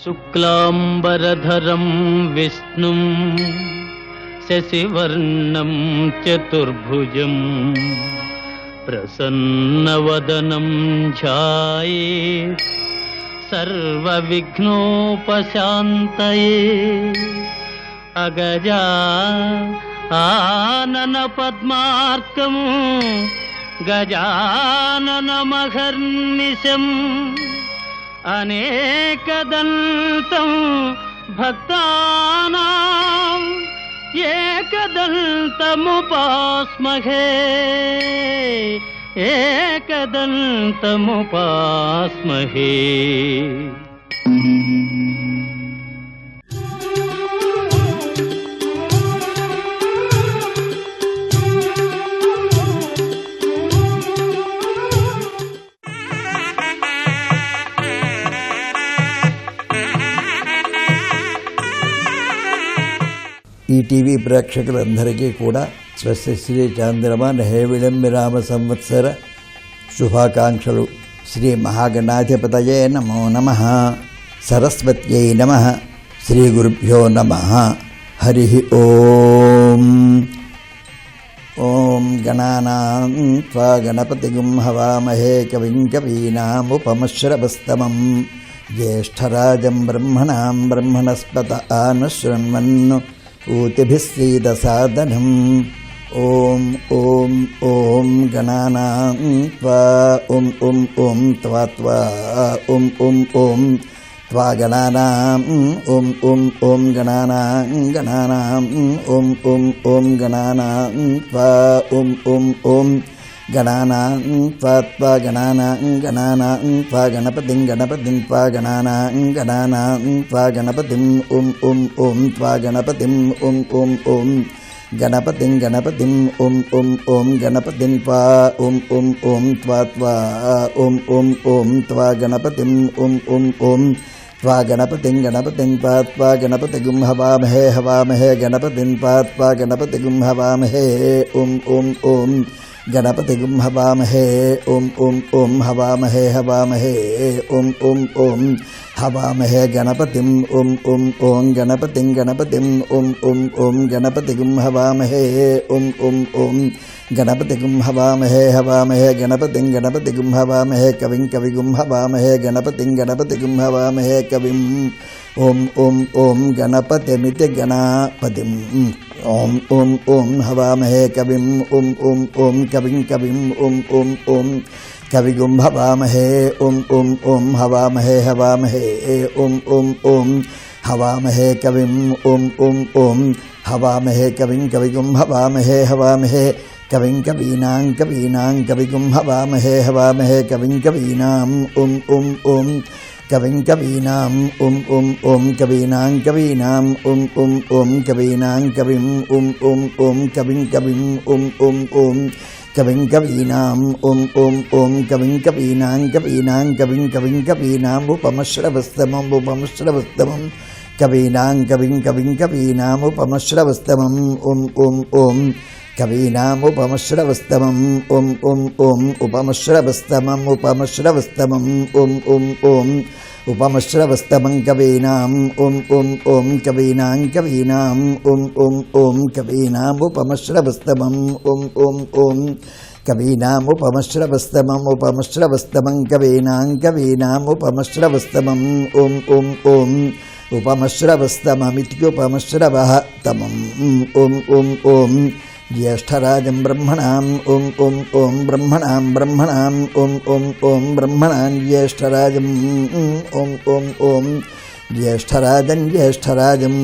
శుక్లాంబరధరం విష్ణుం శశివర్ణం చతుర్భుజం ప్రసన్నవదనం ధ్యాయేత్ సర్వవిఘ్నోపశాంతయే. అగజా ఆనన పద్మార్కం గజాననమహర్నిశం అనేకదంతం భక్తానాం ఏకదంతముపాస్మహే ఏకదంతముపాస్మహే. ఈటీవీ ప్రేక్షకులందరికీ కూడా స్వస్తి చాంద్రమాన విళంబిరామ సంవత్సర శుభాకాంక్షలు. శ్రీ మహాగణాధిపతయే నమో నమః. సరస్వత్యై నమః. శ్రీ గురుభ్యో నమః. హరి ఓం. ఓం గణానాం త్వా గణపతిగుం హవామహే కవిం కవీనాముపమశ్రవస్తమం జ్యేష్ఠరాజం బ్రహ్మణాం బ్రహ్మణస్పత ఆనశృణ్వన్ను ఊతిభిः सीदसादनम्. ఓం ఓం ఓం గణానాం త్వా ఓం ఓం ఓం త్వా త్వా ఓం ఓం ఓం త్వా గణానాం ఓం ఓం ఓం గణానాం గణానాం ఓం ఓం ఓం గణానాం త్వా ఓం ఓం ఓం గణానాం త్వా త్వా గణానాం గణానాం త్వా గణపతిం గణపతిం త్వా గణానాం గణానాం త్వా గణపతిం ఓం ఓం ఓం త్వా గణపతిం ఓం ఓం ఓం గణపతిం గణపతిం ఓం ఓం ఓం గణపతిం త్వా ఓం ఓం ఓం త్వా త్వా ఓం ఓం ఓం త్వా గణపతిం ఓం ఓం ఓం త్వా గణపతిం గణపతిం త్వా త్వా గణపతిగుం హవామహే హవామహే గణపతిం త్వా త్వా గణపతిగుం హవామహే ఓం ఓం ఓం గణపతిగుం హవామహే ఓం ఓం ఓం హవామహే హవామహే ఓం ఓం ఓం హవామహే గణపతిం ఓం ఓం ఓం గణపతిం గణపతిం ఓం ఓం ఓం గణపతిగుం హవామహే ఓం ఓం ఓం గణపతిగుం హవామహే హవామహే గణపతిం గణపతిగుం హవామహే కవిం కవిగుం హవామహే గణపతిం గణపతిగుం హవామహే కవిం ఓం ఓం ఓం గణపతిమితి గణపతిం ఓం ఓం ఓం హవామహే కవిం ఓం ఓం ఓం కవిం కవిం ఓం ఓం ఓం కవిగుం హవామహే ఓం ఓం ఓం హవామహే హవామహే ఓం ఓం ఓం హవామహే కవిం ఓం ఓం ఓం హవామహే కవిం కవిగుం హవామహే హవామహే కవిం కవీనాం కవీనాం కవిగుం హవామహే హవామహే కవిం కవీనాం ఓం ఓం ఓం కవిం కవీనాం ఓం ఓం ఓం కవీనాం కవీనాం ఓం ఓం ఓం కవీనాం కవిం ఓం ఓం ఓం కవిం కవిం ఓం ఓం ఓం కవిం కవీనాం ఓం ఓం ఓం కవిం కవీనాం కవీనాం కవిం కవిం కవీనాం ఉపమశ్రవస్తమం ఉపమశ్రవస్తమం కవీనాం కవిం కవిం కవీనాం ఉపమశ్రవస్తమం ఓం ఓం ఓం కవీనాం ఉపమశ్రవస్తమం ఓం ఓం ఓం ఉపమశ్రవస్తమం ఉపమశ్రవస్తమం ఓం ఓం ఓం ఉపమశ్రవస్తమం కవీనాం ఓం ఓం ఓం కవీనాం కవీనాం ఓం ఓం ఓం కవీనాం ఉపమశ్రవస్తమం ఓం ఓం ఓం కవీనాం ఉపమశ్రవస్తమం ఉపమశ్రవస్తమం కవీనాం కవీనాం ఉపమశ్రవస్తమం ఓం ఓం ఓం ఉపమశ్రవస్తమమిత్యుపమశ్రవః తమం ఓం ఓం ఓం జ్యేష్ఠరాజం బ్రహ్మణాం ఓం ఓం ఓం బ్రహ్మణాం బ్రహ్మణాం ఓం ఓం ఓం బ్రహ్మణాం జ్యేష్ఠరాజం ఓం ఓం ఓం జ్యేష్ఠరాజం జ్యేష్ఠరాజం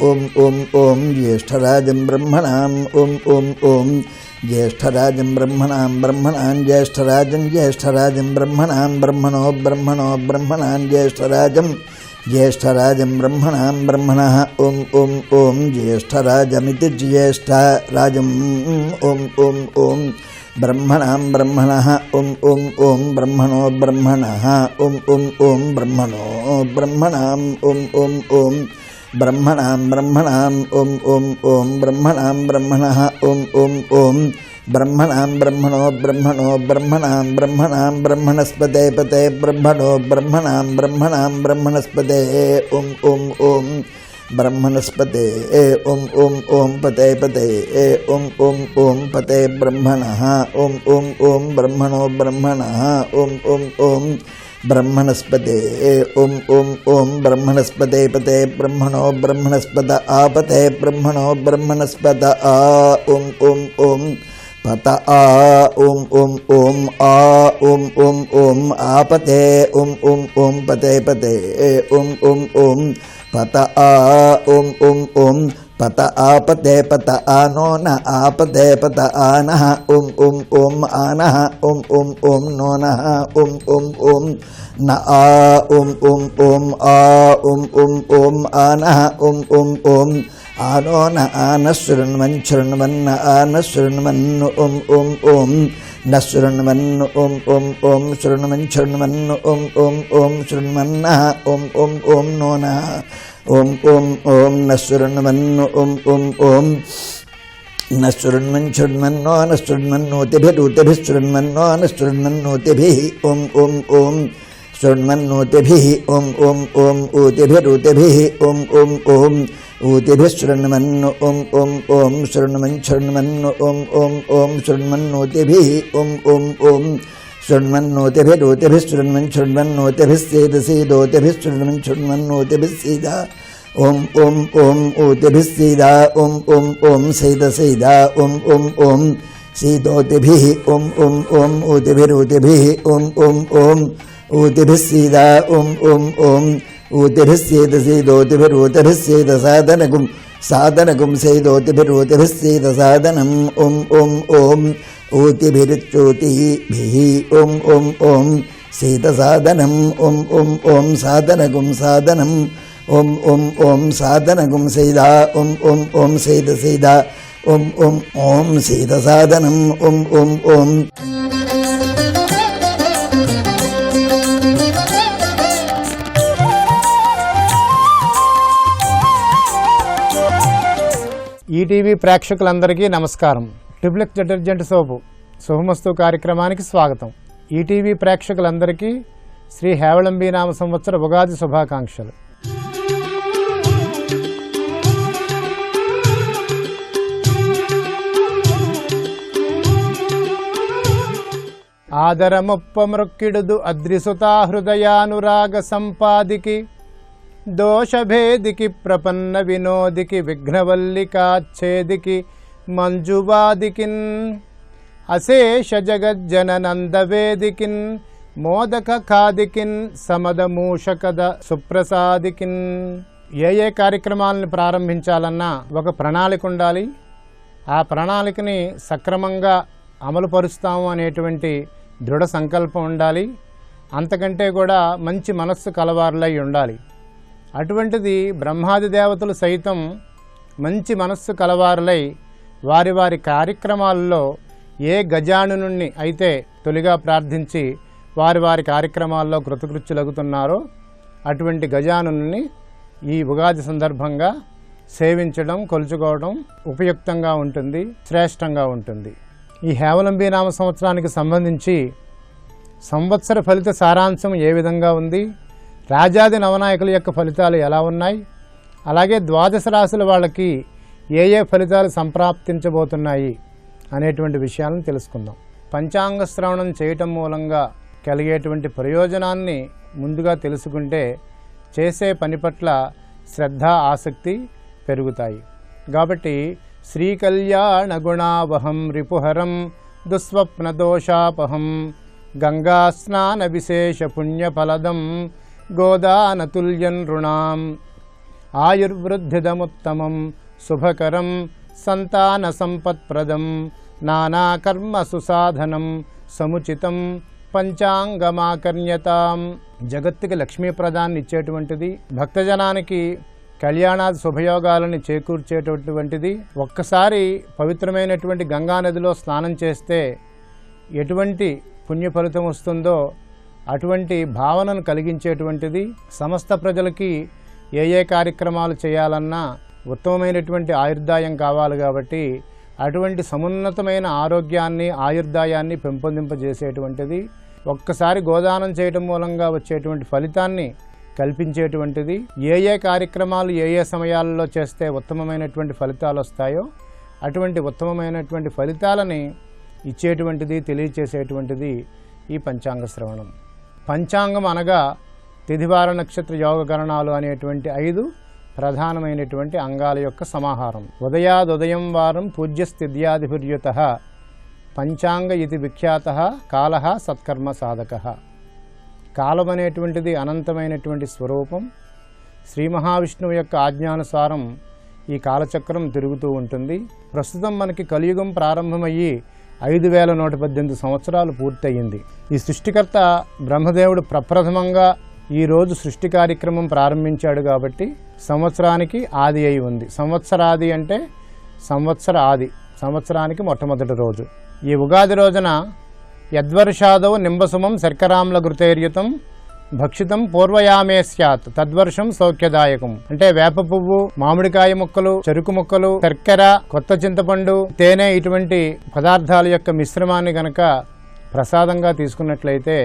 ఓం ఓం ఓం జ్యేష్ఠరాజం బ్రహ్మణాం ఓం ఓం ఓం జ్యేష్ఠరాజం బ్రహ్మణాం బ్రహ్మణాం జ్యేష్ఠరాజం జ్యేష్ఠరాజం బ్రహ్మణాం బ్రహ్మణో బ్రహ్మణో బ్రహ్మణాం జ్యేష్ఠరాజం జ్యేష్ఠరాజం బ్రహ్మణాం బ్రహ్మణః ఓం ఓం ఓం జ్యేష్ఠరాజమితి జ్యేష్ఠరాజం ఓం ఓం ఓం బ్రహ్మణాం బ్రహ్మణః ఓం ఓం ఓం బ్రహ్మణో బ్రహ్మణః ఓం ఓం ఓం బ్రహ్మణో బ్రహ్మణాం ఓం ఓం ఓం బ్రహ్మణాం బ్రహ్మణాం ఓం ఓం ఓం బ్రహ్మణాం బ్రహ్మణః ఓం ఓం ఓం బ్రహ్మణాం బ్రహ్మణో బ్రహ్మణో బ్రహ్మణాం బ్రహ్మణాం బ్రహ్మణస్పతే పతే బ్రహ్మణో బ్రహ్మణాం బ్రహ్మణాం బ్రహ్మణస్పతే ఓం ఓం ఓం బ్రహ్మణస్పతే ఓం ఓం ఓం పతే పతే ఓం ఓం ఓం పతే బ్రహ్మణః ఓం ఓం ఓం బ్రహ్మణో బ్రహ్మణః ఓం ఓం ఓం బ్రహ్మణస్పతే ఓం ఓం ఓం బ్రహ్మణస్పతే పతే బ్రహ్మణో బ్రహ్మణస్పత ఆపతే బ్రహ్మణో బ్రహ్మణస్పత ఆ ఓం ఓం ఓం పత ఆ ఓం ఓం ఓం ఆ ఓం ఓం ఓం ఆపతే ఓం ఓం ఓం పతే పతే ఓం ఓం ఓం పత ఆ ఓం ఓం ఓం పత ఆపతే పత ఆనో న ఆపతే పత ఆనః ఓం ఓం ఓం ఆనః ఓం ఓం ఓం నోనః ఓం ఓం ఓం న ఆ ఓం ఓం ఓం ఆ ఓం ఓం ఓం ఆనః ఓం ఓం ఓం ఆనో న ఆన శృణ్వన్ శృణ్వన్న ఆన శృణ్వన్ ఓం ఓం ఓం న శృణ్వన్ ఓం ఓం ఓం శృణ్వన్ శృణ్వన్ ఓం ఓం ఓం శృణ్వన్నః ఓం ఓం ఓం నోనః ఓం ఓం ఓం న శృణ్వన్ ఓం ఓం ఓం న శృణ్వన్ శృణ్వన్నో న శృణ్వన్నోతిభిరూతిభిః శృణ్వన్నో న శృణ్వన్నోతిభిః ఓం ఓం ఓం శృణ్వన్నోతిభిః ఓం ఓం ఓం ఊతిభిరూతిభిః ఓం ఓం ఓం ఊతిభిః శృణ్వన్ ఓం ఓం ఓం శృణ్వన్ శృణ్వన్ ఓం ఓం ఓం శృణ్వన్నోతిభిః ఓం ఓం ఓం శృణ్వన్నోతిభిరూతిభిః శృణ్వన్ శృణ్వన్నోతిభిః సీదసీదోతిభిః శృణ్వన్ శృణ్వన్నోతిభిః సీద ఓం ఓం ఓం ఊతిభిః సీద ఓం ఓం ఓం సీదసీద ఓం ఓం ఓం సీదోతిభిః ఓం ఓం ఓం ఊతిభిరూతిభిః ఓం ఓం ఓం ఊతిభిః సీద ఓం ఓం ఓం ఊతిభిః సీదసీదోతిభిరూతిభిః సీద సాధనగుం సాధనగుం సీదోతిభిరూతిభిః సీద సాధనం ఓం ఓం ఓం ఊతిభిరుచ్యూతిభిః ఓం ఓం ఓం సీత సాధనం ఓం ఓం ఓం సాధనగుం సాధనం ఓం ఓం ఓం సాధనగుం సీద ఓం ఓం ఓం సీత సీద ఓం ఓం ఓం సీత సాధనం ఓం ఓం ఓం ఈటీవీ ప్రేక్షకులందరికీ నమస్కారం. ట్రిప్లెక్స్ డిటర్జెంట్ సోపు శుభమస్తు కార్యక్రమానికి స్వాగతం. ఈటీవీ ప్రేక్షకులందరికీ శ్రీ హేవళంబీ నామ సంవత్సర ఉగాది శుభాకాంక్షలు. ఆదరమొప్పమృక్కిడుదు అద్రిసుతా హృదయానురాగ సంపాదికి దోషభేదికి ప్రపన్న వినోదికి విఘ్నవల్లికాచ్ఛేదికి మంజువాదికిన్ అశేష జగజ్జననందవేదికిన్ మోదక ఖాదికిన్ సమదమూషకద సుప్రసాదికిన్. ఏ కార్యక్రమాలను ప్రారంభించాలన్నా ఒక ప్రణాళిక ఉండాలి. ఆ ప్రణాళికని సక్రమంగా అమలుపరుస్తాము అనేటువంటి దృఢ సంకల్పం ఉండాలి. అంతకంటే కూడా మంచి మనస్సు కలవారులై ఉండాలి. అటువంటిది బ్రహ్మాది దేవతలు సైతం మంచి మనస్సు కలవారులై వారి వారి కార్యక్రమాల్లో ఏ గజానుని అయితే తొలిగా ప్రార్థించి వారి వారి కార్యక్రమాల్లో కృతకృత్యులగుతున్నారో అటువంటి గజానుని ఈ ఉగాది సందర్భంగా సేవించడం, కొలుచుకోవడం ఉపయుక్తంగా ఉంటుంది, శ్రేష్టంగా ఉంటుంది. ఈ హేవళంబీ నామ సంవత్సరానికి సంబంధించి సంవత్సర ఫలిత సారాంశం ఏ విధంగా ఉంది, రాజాది నవనాయకుల యొక్క ఫలితాలు ఎలా ఉన్నాయి, అలాగే ద్వాదశ రాశుల వాళ్ళకి ఏ ఫలితాలు సంప్రాప్తించబోతున్నాయి అనేటువంటి విషయాలను తెలుసుకుందాం. పంచాంగ శ్రవణం చేయటం మూలంగా కలిగేటువంటి ప్రయోజనాన్ని ముందుగా తెలుసుకుంటే చేసే పని పట్ల శ్రద్ధ, ఆసక్తి పెరుగుతాయి. కాబట్టి శ్రీకళ్యాణ గుణావహం రిపుహరం దుస్వప్న దోషాపహం గంగా స్నాన విశేష పుణ్యఫలదం గోదానతుల్యం రుణాం ఆయుర్వృద్ధిదముత్తమం శుభకరం సంతాన సంపత్ప్రదం నానాకర్మ సుసాధనం సముచితం పంచాంగమాకర్ణ్యతాం. జగత్తుకి లక్ష్మీప్రదాన్ని ఇచ్చేటువంటిది, భక్తజనానికి కళ్యాణాది శుభయోగాలని చేకూర్చేటటువంటిది. ఒక్కసారి పవిత్రమైనటువంటి గంగానదిలో స్నానం చేస్తే ఎటువంటి పుణ్య ఫలితం వస్తుందో అటువంటి భావనను కలిగించేటువంటిది. సమస్త ప్రజలకి ఏ కార్యక్రమాలు చేయాలన్నా ఉత్తమమైనటువంటి ఆయుర్దాయం కావాలి కాబట్టి అటువంటి సమున్నతమైన ఆరోగ్యాన్ని ఆయుర్దాయాన్ని పెంపొందింపజేసేటువంటిది, ఒక్కసారి గోదానం చేయటం మూలంగా వచ్చేటువంటి ఫలితాన్ని కల్పించేటువంటిది, ఏ ఏ కార్యక్రమాలు ఏ ఏ సమయాల్లో చేస్తే ఉత్తమమైనటువంటి ఫలితాలు వస్తాయో అటువంటి ఉత్తమమైనటువంటి ఫలితాలని ఇచ్చేటువంటిది, తెలియచేసేటువంటిది ఈ పంచాంగ శ్రవణం. పంచాంగం అనగా తిథివార నక్షత్ర యోగకరణాలు అనేటువంటి 5 ప్రధానమైనటువంటి అంగాల యొక్క సమాహారం. ఉదయాదుదయం వారం పూజ్యస్థిత్యాధిపుర్యుత పంచాంగ ఇది విఖ్యాత కాల సత్కర్మ సాధక. కాలం అనేటువంటిది అనంతమైనటువంటి స్వరూపం. శ్రీ మహావిష్ణువు యొక్క ఆజ్ఞానుసారం ఈ కాలచక్రం తిరుగుతూ ఉంటుంది. ప్రస్తుతం మనకి కలియుగం ప్రారంభమయ్యి 5118 సంవత్సరాలు పూర్తయింది. ఈ సృష్టికర్త బ్రహ్మదేవుడు ప్రప్రథమంగా ఈరోజు సృష్టి కార్యక్రమం ప్రారంభించాడు కాబట్టి సంవత్సరానికి ఆది అయి ఉంది. సంవత్సరాది అంటే సంవత్సర ఆది, సంవత్సరానికి మొట్టమొదటి రోజు. ఈ ఉగాది రోజున యద్వర్షాదౌ నింబసుమం శర్కరాంల ఘృతైర్యుతం భక్షితం పూర్వయామే స్యాత్ తద్వర్షం సౌఖ్యదాయకం. అంటే వేప పువ్వు, మామిడికాయ ముక్కలు, చెరుకు ముక్కలు, శర్కర, కొత్త చింతపండు, తేనె ఇటువంటి పదార్థాల యొక్క మిశ్రమాన్ని గనక ప్రసాదంగా తీసుకున్నట్లయితే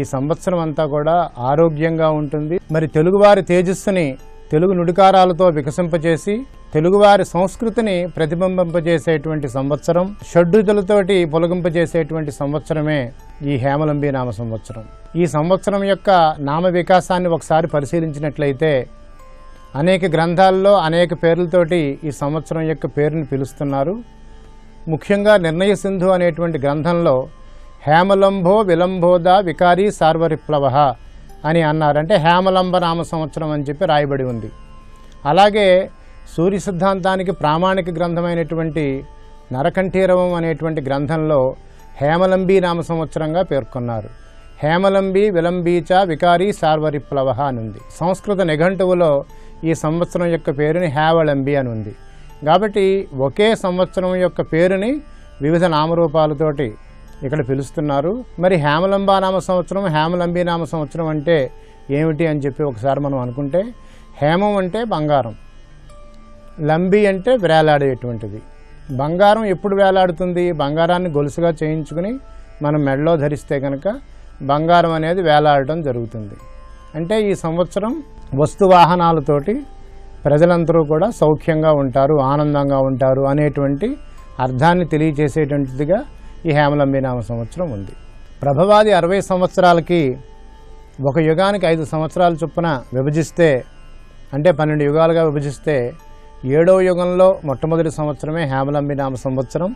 ఈ సంవత్సరం అంతా కూడా ఆరోగ్యంగా ఉంటుంది. మరి తెలుగువారి తేజస్సుని తెలుగు నుడికారాలతో వికసింపచేసి తెలుగువారి సంస్కృతిని ప్రతిబింబింపజేసేటువంటి సంవత్సరం, షడ్రుచులతోటి పొలగింపజేసేటువంటి సంవత్సరమే ఈ హేమలంబి నామ సంవత్సరం. ఈ సంవత్సరం యొక్క నామ వికాసాన్ని ఒకసారి పరిశీలించినట్లయితే అనేక గ్రంథాల్లో అనేక పేర్లతోటి ఈ సంవత్సరం యొక్క పేరుని పిలుస్తున్నారు. ముఖ్యంగా నిర్ణయ సింధు అనేటువంటి గ్రంథంలో హేమలంబో విలంబోద వికారీ సార్వరిప్లవ అని అన్నారంటే హేమలంబ నామ సంవత్సరం అని చెప్పి రాయబడి ఉంది. అలాగే సూర్య సిద్ధాంతానికి ప్రామాణిక గ్రంథమైనటువంటి నరకంఠీరవం అనేటువంటి గ్రంథంలో హేమలంబి నామ సంవత్సరంగా పేర్కొన్నారు. హేమలంబి విలంబీచ వికారీ సార్వరిప్లవ అని ఉంది. సంస్కృత నిఘంటువులో ఈ సంవత్సరం యొక్క పేరుని హేవళంబి అని ఉంది. కాబట్టి ఒకే సంవత్సరం యొక్క పేరుని వివిధ నామరూపాలతోటి ఇక్కడ పిలుస్తున్నారు. మరి హేమలంబ నామ సంవత్సరం, హేమలంబి నామ సంవత్సరం అంటే ఏమిటి అని చెప్పి ఒకసారి మనం అనుకుంటే, హేమం అంటే బంగారం, లంబి అంటే వేలాడేటువంటిది. బంగారం ఎప్పుడు వేలాడుతుంది? బంగారాన్ని గొలుసుగా చేయించుకుని మనం మెడలో ధరిస్తే కనుక బంగారం అనేది వేలాడటం జరుగుతుంది. అంటే ఈ సంవత్సరం వస్తువాహనాలతోటి ప్రజలందరూ కూడా సౌఖ్యంగా ఉంటారు, ఆనందంగా ఉంటారు అనేటువంటి అర్థాన్ని తెలియజేసేటువంటిదిగా ఈ హేమలంబి నామ సంవత్సరం ఉంది. ప్రభవాది 60 సంవత్సరాలకి ఒక యుగానికి 5 సంవత్సరాల చొప్పున విభజిస్తే, అంటే 12 యుగాలుగా విభజిస్తే 7వ యుగంలో మొట్టమొదటి సంవత్సరమే హేమలంబి నామ సంవత్సరం.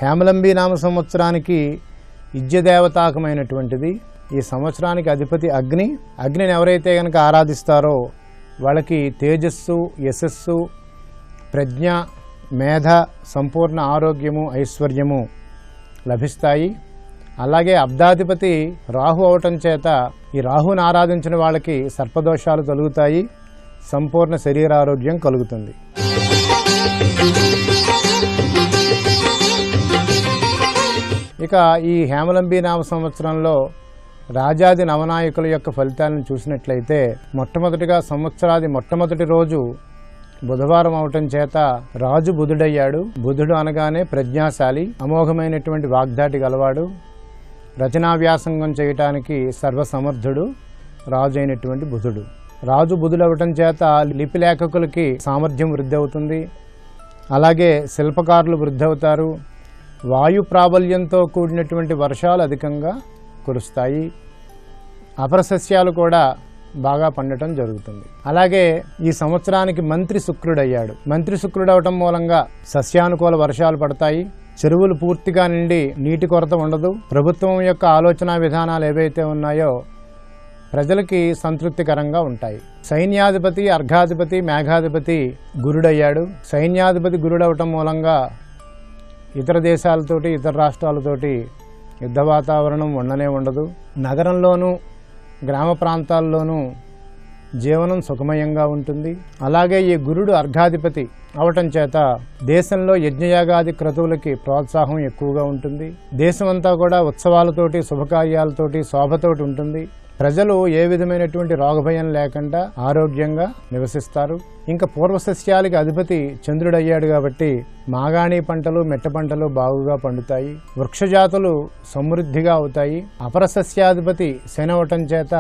హేమలంబి నామ సంవత్సరానికి ఇజ్యదేవతాకమైనటువంటిది. ఈ సంవత్సరానికి అధిపతి అగ్ని. అగ్నిని ఎవరైతే కనుక ఆరాధిస్తారో వాళ్ళకి తేజస్సు, యశస్సు, ప్రజ్ఞ, మేధ, సంపూర్ణ ఆరోగ్యము, ఐశ్వర్యము లభిస్తాయి. అలాగే అబ్దాధిపతి రాహు అవటం చేత ఈ రాహుని ఆరాధించిన వాళ్ళకి సర్పదోషాలు తొలుగుతాయి, సంపూర్ణ శరీరారోగ్యం కలుగుతుంది. ఇక ఈ హేమలంబి నామ సంవత్సరంలో రాజాది నవనాయకుల యొక్క ఫలితాలను చూసినట్లయితే మొట్టమొదటిగా సంవత్సరాది మొట్టమొదటి రోజు బుధవారం అవటం చేత రాజు బుధుడయ్యాడు. బుధుడు అనగానే ప్రజ్ఞాశాలి, అమోఘమైనటువంటి వాగ్దాటి గలవాడు, రచనా వ్యాసంగం చేయటానికి సర్వసమర్థుడు రాజు అయినటువంటి బుధుడు. రాజు బుధుడు అవటం చేత లిపి లేఖకులకి సామర్థ్యం వృద్ధి అవుతుంది. అలాగే శిల్పకారులు వృద్ధి అవుతారు. వాయు ప్రాబల్యంతో కూడినటువంటి వర్షాలు అధికంగా కురుస్తాయి. అపరసస్యాలు కూడా బాగా పండటం జరుగుతుంది. అలాగే ఈ సంవత్సరానికి మంత్రి శుక్రుడయ్యాడు. మంత్రి శుక్రుడు అవటం మూలంగా సస్యానుకూల వర్షాలు పడతాయి. చెరువులు పూర్తిగా నిండి నీటి కొరత ఉండదు. ప్రభుత్వం యొక్క ఆలోచన విధానాలు ఏవైతే ఉన్నాయో ప్రజలకి సంతృప్తికరంగా ఉంటాయి. సైన్యాధిపతి, అర్ఘాధిపతి, మేఘాధిపతి గురుడయ్యాడు. సైన్యాధిపతి గురుడవటం మూలంగా ఇతర దేశాలతోటి, ఇతర రాష్ట్రాలతోటి యుద్ధ వాతావరణం ఉండనే ఉండదు. నగరంలోనూ గ్రామ ప్రాంతాల్లోనూ జీవనం సుఖమయంగా ఉంటుంది. అలాగే ఈ గురుడు అర్ఘాధిపతి అవటం చేత దేశంలో యజ్ఞయాగాది క్రతువులకి ప్రోత్సాహం ఎక్కువగా ఉంటుంది. దేశమంతా కూడా ఉత్సవాలతోటి, శుభకార్యాలతోటి, శోభతోటి ఉంటుంది. ప్రజలు ఏ విధమైనటువంటి రోగభయం లేకుండా ఆరోగ్యంగా నివసిస్తారు. ఇంకా పూర్వసస్యాలకి అధిపతి చంద్రుడయ్యాడు కాబట్టి మాగాణి పంటలు, మెట్ట పంటలు బాగుగా పండుతాయి. వృక్షజాతులు సమృద్ధిగా అవుతాయి. అపర సస్యాధిపతి శని అవటం చేత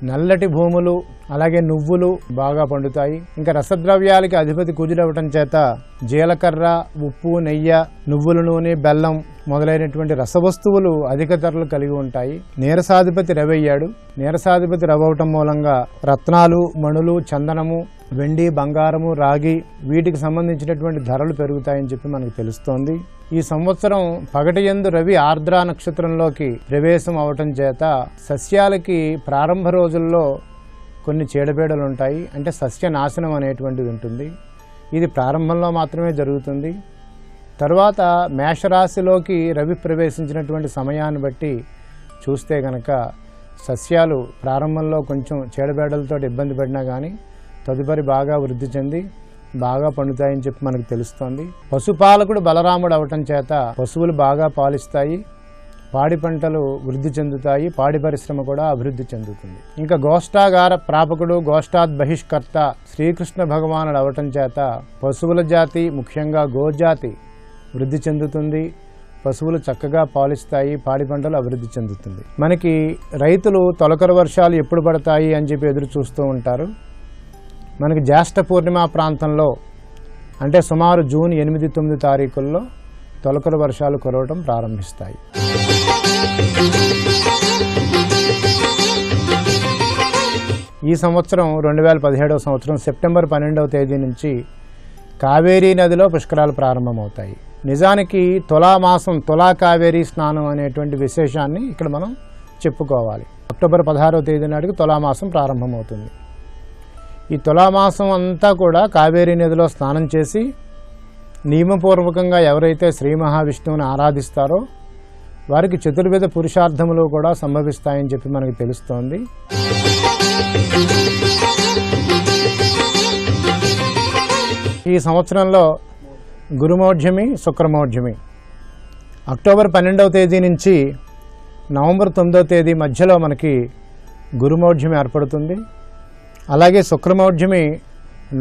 నల్లటి భూములు, అలాగే నువ్వులు బాగా పండుతాయి. ఇంకా రసద్రవ్యాలకి అధిపతి కుజుడవటం చేత జీలకర్ర, ఉప్పు, నెయ్యి, నువ్వుల నూనె, బెల్లం మొదలైనటువంటి రసవస్తువులు అధిక ధరలు కలిగి ఉంటాయి. నీరసాధిపతి రవి అయ్యాడు. నీరసాధిపతి రవి అవటం మూలంగా రత్నాలు, మణులు, చందనము, వెండి, బంగారము, రాగి వీటికి సంబంధించినటువంటి ధరలు పెరుగుతాయని చెప్పి మనకు తెలుస్తోంది. ఈ సంవత్సరం పగటియందు రవి ఆర్ద్ర నక్షత్రంలోకి ప్రవేశం అవటం చేత సస్యాలకి ప్రారంభ రోజుల్లో కొన్ని చీడపీడలు ఉంటాయి. అంటే సస్య నాశనం అనేటువంటిది ఉంటుంది. ఇది ప్రారంభంలో మాత్రమే జరుగుతుంది. తర్వాత మేషరాశిలోకి రవి ప్రవేశించినటువంటి సమయాన్ని బట్టి చూస్తే కనుక సస్యాలు ప్రారంభంలో కొంచెం చీడపీడలతో ఇబ్బంది పడినా కానీ తదుపరి బాగా వృద్ధి చెంది బాగా పండుతాయని చెప్పి మనకు తెలుస్తోంది. పశుపాలకుడు బలరాముడు అవటం చేత పశువులు బాగా పాలిస్తాయి. పాడి పంటలు వృద్ధి చెందుతాయి. పాడి పరిశ్రమ కూడా అభివృద్ధి చెందుతుంది. ఇంకా గోష్ఠాగార ప్రాపకుడు, గోష్ఠాద్ బహిష్కర్త శ్రీకృష్ణ భగవానుడు అవటం చేత పశువుల జాతి, ముఖ్యంగా గోజాతి వృద్ధి చెందుతుంది. పశువులు చక్కగా పాలిస్తాయి. పాడి పంటలు అభివృద్ధి చెందుతుంది. మనకి రైతులు తొలకరి వర్షాలు ఎప్పుడు పడతాయి అని చెప్పి ఎదురు చూస్తూ ఉంటారు. మనకి జ్యేష్ఠ పూర్ణిమ ప్రాంతంలో అంటే సుమారు జూన్ 8-9 తారీఖుల్లో తొలకరి వర్షాలు కురవడం ప్రారంభిస్తాయి. ఈ సంవత్సరం 2017వ సంవత్సరం సెప్టెంబర్ 12వ తేదీ నుంచి కావేరీ నదిలో పుష్కరాలు ప్రారంభమవుతాయి. నిజానికి తులామాసం, తులా కావేరీ స్నానం అనేటువంటి విశేషాన్ని ఇక్కడ మనం చెప్పుకోవాలి. అక్టోబర్ 16వ తేదీ నాటికి తులామాసం ప్రారంభమవుతుంది. ఈ తులామాసం అంతా కూడా కావేరీ నదిలో స్నానం చేసి నియమపూర్వకంగా ఎవరైతే శ్రీ మహావిష్ణువుని ఆరాధిస్తారో వారికి చతుర్విధ పురుషార్థములు కూడా సంభవిస్తాయని చెప్పి మనకు తెలుస్తోంది. ఈ సంవత్సరంలో గురుమౌఢ్యమి, శుక్రమౌఢ్యమి అక్టోబర్ 12వ తేదీ నుంచి నవంబర్ 9వ తేదీ మధ్యలో మనకి గురుమౌఢ్యమి ఏర్పడుతుంది. అలాగే శుక్రమౌఢ్యమి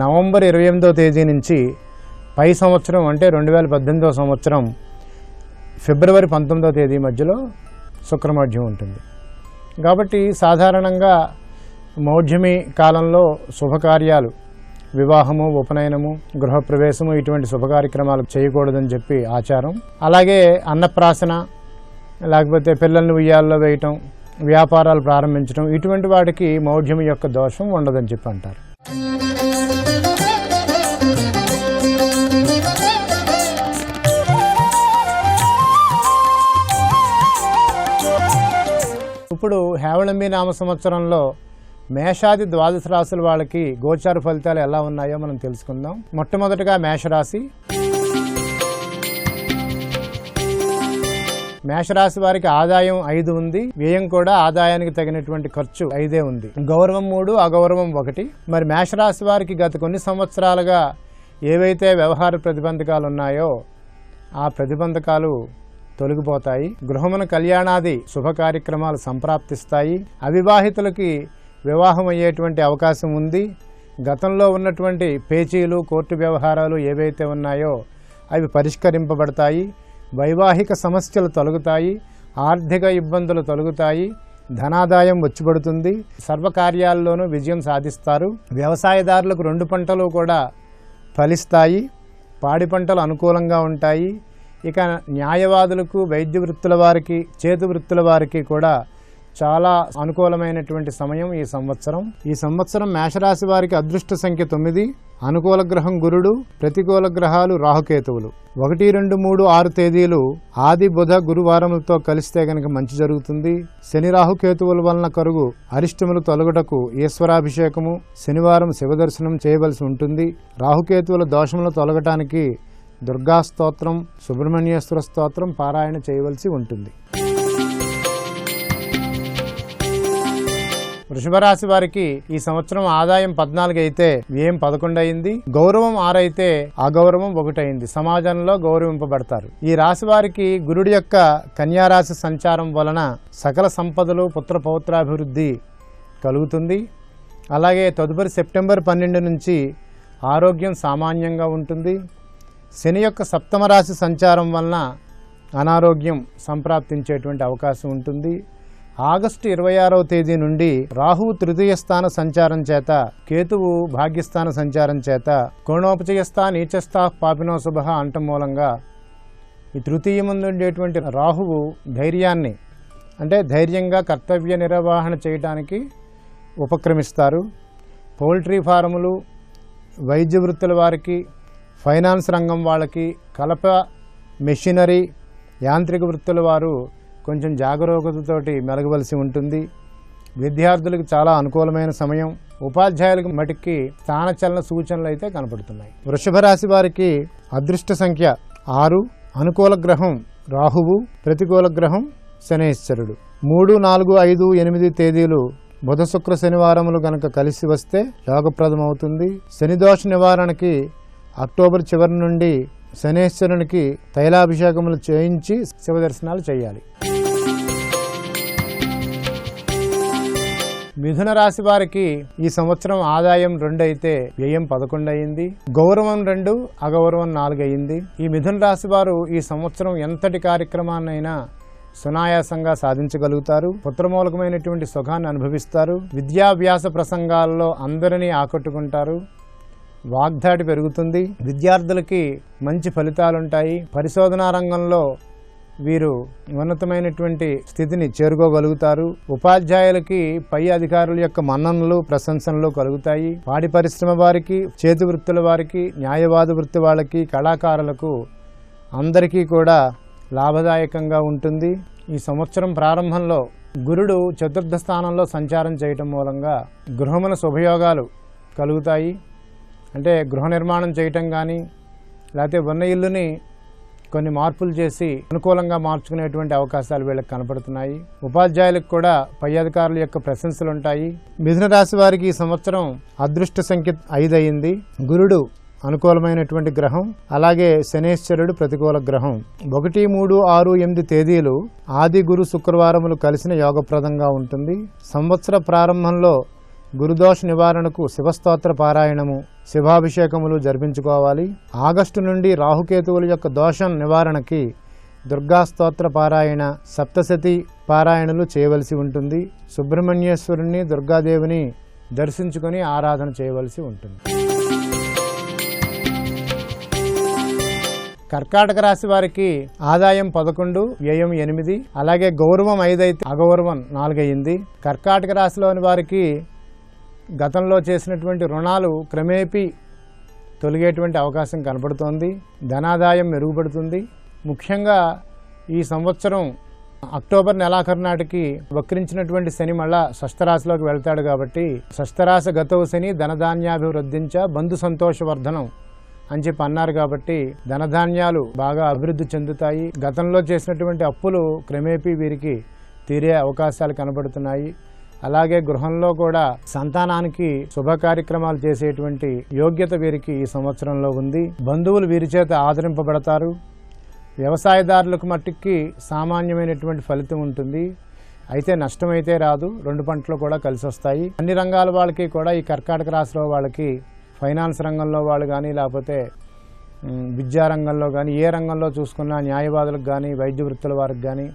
నవంబర్ 28వ తేదీ నుంచి పై సంవత్సరం అంటే 2018వ సంవత్సరం ఫిబ్రవరి 19వ తేదీ మధ్యలో శుక్రమౌఢ్యం ఉంటుంది. కాబట్టి సాధారణంగా మౌఢ్యమి కాలంలో శుభకార్యాలు, వివాహము, ఉపనయనము, గృహప్రవేశము ఇటువంటి శుభ కార్యక్రమాలు చేయకూడదని చెప్పి ఆచారం. అలాగే అన్నప్రాసన, లేకపోతే పిల్లల్ని ఉయ్యాల్లో వేయటం, వ్యాపారాలు ప్రారంభించడం ఇటువంటి వాటికి మౌఢ్యమి యొక్క దోషం ఉండదని చెప్పి అంటారు. ఇప్పుడు హేవళంబి నామ సంవత్సరంలో మేషాది ద్వాదశ రాశుల వాళ్ళకి గోచార ఫలితాలు ఎలా ఉన్నాయో మనం తెలుసుకుందాం. మొట్టమొదటిగా మేషరాశి. మేషరాశి వారికి ఆదాయం 5 ఉంది. వ్యయం కూడా ఆదాయానికి తగినటువంటి ఖర్చు 5 ఉంది. గౌరవం 3, అగౌరవం 1. మరి మేషరాశి వారికి గత కొన్ని సంవత్సరాలుగా ఏవైతే వ్యవహార ప్రతిబంధకాలు ఉన్నాయో ఆ ప్రతిబంధకాలు తొలగిపోతాయి. గృహమున కళ్యాణాది శుభ కార్యక్రమాలు సంప్రాప్తిస్తాయి. అవివాహితులకి వివాహం అయ్యేటువంటి అవకాశం ఉంది. గతంలో ఉన్నటువంటి పేచీలు, కోర్టు వ్యవహారాలు ఏవైతే ఉన్నాయో అవి పరిష్కరింపబడతాయి. వైవాహిక సమస్యలు తొలగుతాయి. ఆర్థిక ఇబ్బందులు తొలగుతాయి. ధనాదాయం వచ్చిపడుతుంది. సర్వకార్యాల్లోనూ విజయం సాధిస్తారు. వ్యవసాయదారులకు 2 పంటలు కూడా ఫలిస్తాయి. పాడి పంటలు అనుకూలంగా ఉంటాయి. ఇక న్యాయవాదులకు, వైద్య వృత్తుల వారికి, చేతి వృత్తుల వారికి కూడా చాలా అనుకూలమైనటువంటి సమయం ఈ సంవత్సరం. ఈ సంవత్సరం మేషరాశి వారికి అదృష్ట సంఖ్య 9. అనుకూల గ్రహం గురుడు, ప్రతికూల గ్రహాలు రాహుకేతువులు. 1, 2, 3, 6 తేదీలు ఆది, బుధ, గురువారములతో కలిస్తే గనక మంచి జరుగుతుంది. శని రాహుకేతువుల వలన కరుగు అరిష్టములు తొలగుటకు ఈశ్వరాభిషేకము, శనివారం శివదర్శనం చేయవలసి ఉంటుంది. రాహుకేతువుల దోషములు తొలగటానికి దుర్గా స్తోత్రం, సుబ్రహ్మణ్యేశ్వర స్తోత్రం పారాయణ చేయవలసి ఉంటుంది. వృషభరాశి వారికి ఈ సంవత్సరం ఆదాయం 14 అయితే వ్యయం 11 అయింది. గౌరవం 6 అయితే అగౌరవం 1 అయింది. సమాజంలో గౌరవింపబడతారు. ఈ రాశి వారికి గురుడి యొక్క కన్యారాశి సంచారం వలన సకల సంపదలు, పుత్ర పౌత్రాభివృద్ధి కలుగుతుంది. అలాగే తదుపరి సెప్టెంబర్ 12 నుంచి ఆరోగ్యం సామాన్యంగా ఉంటుంది. శని యొక్క సప్తమ రాశి సంచారం వలన అనారోగ్యం సంప్రాప్తించేటువంటి అవకాశం ఉంటుంది. ఆగస్టు 26వ తేదీ నుండి రాహువు తృతీయ స్థాన సంచారం చేత, కేతువు భాగ్యస్థాన సంచారం చేత కోణోపచయస్థా నీచస్థా పాపినో శుభ అంటం మూలంగా ఈ తృతీయముందు ఉండేటువంటి రాహువు ధైర్యాన్ని, అంటే ధైర్యంగా కర్తవ్య నిర్వహణ చేయడానికి ఉపక్రమిస్తారు. పౌల్ట్రీ ఫారములు, వైద్య వృత్తుల వారికి, ఫైనాన్స్ రంగం వాళ్ళకి, కలప, మెషినరీ, యాంత్రిక వృత్తుల వారు కొంచెం జాగరూకతతోటి మెలగవలసి ఉంటుంది. విద్యార్థులకు చాలా అనుకూలమైన సమయం. ఉపాధ్యాయులకు మటుకి స్థానచలన సూచనలు అయితే కనపడుతున్నాయి. వృషభ రాశి వారికి అదృష్ట సంఖ్య 6, అనుకూల గ్రహం రాహువు, ప్రతికూల గ్రహం శనేశ్వరుడు. 3, 4, 5, 8 తేదీలు బుధ శుక్ర శనివారములు గనక కలిసి వస్తే యోగప్రదం అవుతుంది. శనిదోష నివారణకి అక్టోబర్ చివరి నుండి శనేశ్వరునికి తైలాభిషేకములు చేయించి శివ దర్శనాలు చేయాలి. మిథున రాశి వారికి ఈ సంవత్సరం ఆదాయం 2 అయితే వ్యయం 11 అయింది. గౌరవం 2, అగౌరవం 4 అయింది. ఈ మిథున రాశి వారు ఈ సంవత్సరం ఎంతటి కార్యక్రమాన్నైనా సునాయాసంగా సాధించగలుగుతారు. పుత్రమూలకమైనటువంటి సుఖాన్ని అనుభవిస్తారు. విద్యాభ్యాస ప్రసంగాల్లో అందరినీ ఆకట్టుకుంటారు. వాగ్దాటి పెరుగుతుంది. విద్యార్థులకి మంచి ఫలితాలుంటాయి. పరిశోధనా రంగంలో వీరు ఉన్నతమైనటువంటి స్థితిని చేరుకోగలుగుతారు. ఉపాధ్యాయులకి పై అధికారుల యొక్క మన్ననలు, ప్రశంసనలు కలుగుతాయి. పాడి పరిశ్రమ వారికి, చేతి వృత్తుల వారికి, న్యాయవాద వృత్తి వాళ్ళకి, కళాకారులకు అందరికీ కూడా లాభదాయకంగా ఉంటుంది. ఈ సంవత్సరం ప్రారంభంలో గురుడు చతుర్థ స్థానంలో సంచారం చేయటం మూలంగా గృహమున శుభయోగాలు కలుగుతాయి. అంటే గృహ నిర్మాణం చేయటం కానీ, లేకపోతే ఉన్న ఇల్లుని కొన్ని మార్పులు చేసి అనుకూలంగా మార్చుకునేటువంటి అవకాశాలు వీళ్ళకి కనపడుతున్నాయి. ఉపాధ్యాయులకు కూడా పై అధికారుల యొక్క ప్రశంసలు ఉంటాయి. మిథున రాశి వారికి ఈ సంవత్సరం అదృష్ట సంఖ్య 5 అయింది. గురుడు అనుకూలమైనటువంటి గ్రహం, అలాగే శనేశ్వరుడు ప్రతికూల గ్రహం. 1, 3, 6, 8 తేదీలు ఆది గురు శుక్రవారములు కలిసిన యోగప్రదంగా ఉంటుంది. సంవత్సర ప్రారంభంలో గురుదోష నివారణకు శివస్తోత్ర పారాయణము, శివాభిషేకములు జరిపించుకోవాలి. ఆగస్టు నుండి రాహుకేతువుల యొక్క దోషం నివారణకి దుర్గాస్తోత్ర పారాయణ, సప్తశతి పారాయణలు చేయవలసి ఉంటుంది. సుబ్రహ్మణ్యేశ్వరుణ్ణి, దుర్గాదేవిని దర్శించుకొని ఆరాధన చేయవలసి ఉంటుంది. కర్కాటక రాశి వారికి ఆదాయం 11, వ్యయం 8, అలాగే గౌరవం 5 అయితే అగౌరవం 4 అయింది. కర్కాటక రాశిలోని వారికి గతంలో చేసినటువంటి రుణాలు క్రమేపీ తొలగేటువంటి అవకాశం కనపడుతోంది. ధనాదాయం మెరుగుపడుతుంది. ముఖ్యంగా ఈ సంవత్సరం అక్టోబర్ నెలాఖరు నాటికి వక్రించినటువంటి శని మళ్ళా షష్ఠరాశిలోకి వెళ్తాడు కాబట్టి షష్ఠరాశ గతవు శని ధనధాన్యాభివృద్ధించ బంధు సంతోషవర్ధనం అని చెప్పి అన్నారు. కాబట్టి ధనధాన్యాలు బాగా అభివృద్ధి చెందుతాయి. గతంలో చేసినటువంటి అప్పులు క్రమేపీ వీరికి తీరే అవకాశాలు కనబడుతున్నాయి. అలాగే గృహంలో కూడా సంతానానికి శుభ కార్యక్రమాలు చేసేటువంటి యోగ్యత వీరికి ఈ సంవత్సరంలో ఉంది. బంధువులు వీరి చేత ఆదరింపబడతారు. వ్యవసాయదారులకు మట్టుకి సామాన్యమైనటువంటి ఫలితం ఉంటుంది. అయితే నష్టమైతే రాదు. 2 పంటలు కూడా కలిసి వస్తాయి. అన్ని రంగాల వాళ్ళకి కూడా ఈ కర్కాటక రాశిలో వాళ్ళకి ఫైనాన్స్ రంగంలో వాళ్ళు కానీ, లేకపోతే విద్యారంగంలో కానీ, ఏ రంగంలో చూసుకున్నా న్యాయవాదులకు కానీ, వైద్య వృత్తుల వారికి కానీ,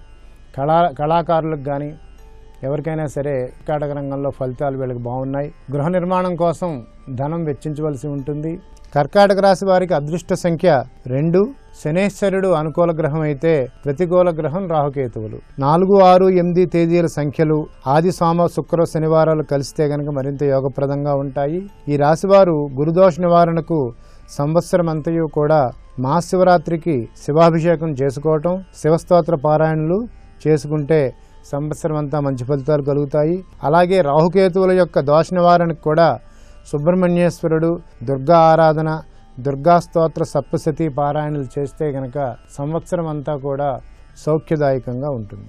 కళాకారులకు కానీ ఎవరికైనా సరే కర్కాటక రంగంలో ఫలితాలు వీళ్ళకి బాగున్నాయి. గృహ నిర్మాణం కోసం ధనం వెచ్చించవలసి ఉంటుంది. కర్కాటక రాశి వారికి అదృష్ట సంఖ్య 2. శనేశ్వరుడు అనుకూల గ్రహం అయితే ప్రతికూల గ్రహం రాహుకేతువులు. 4, 6, 8 తేదీల సంఖ్యలు ఆది, సోమ, శుక్ర, శనివారాలు కలిస్తే గనక మరింత యోగప్రదంగా ఉంటాయి. ఈ రాశివారు గురుదోష నివారణకు సంవత్సరం అంతయు కూడా మహాశివరాత్రికి శివాభిషేకం చేసుకోవటం, శివస్తోత్ర పారాయణలు చేసుకుంటే సంవత్సరం అంతా మంచి ఫలితాలు కలుగుతాయి. అలాగే రాహుకేతువుల యొక్క దోష నివారణకు కూడా సుబ్రహ్మణ్యేశ్వరుడు, దుర్గా ఆరాధన, దుర్గా స్తోత్ర, సప్తశతి పారాయణలు చేస్తే గనక సంవత్సరం అంతా కూడా సౌఖ్యదాయకంగా ఉంటుంది.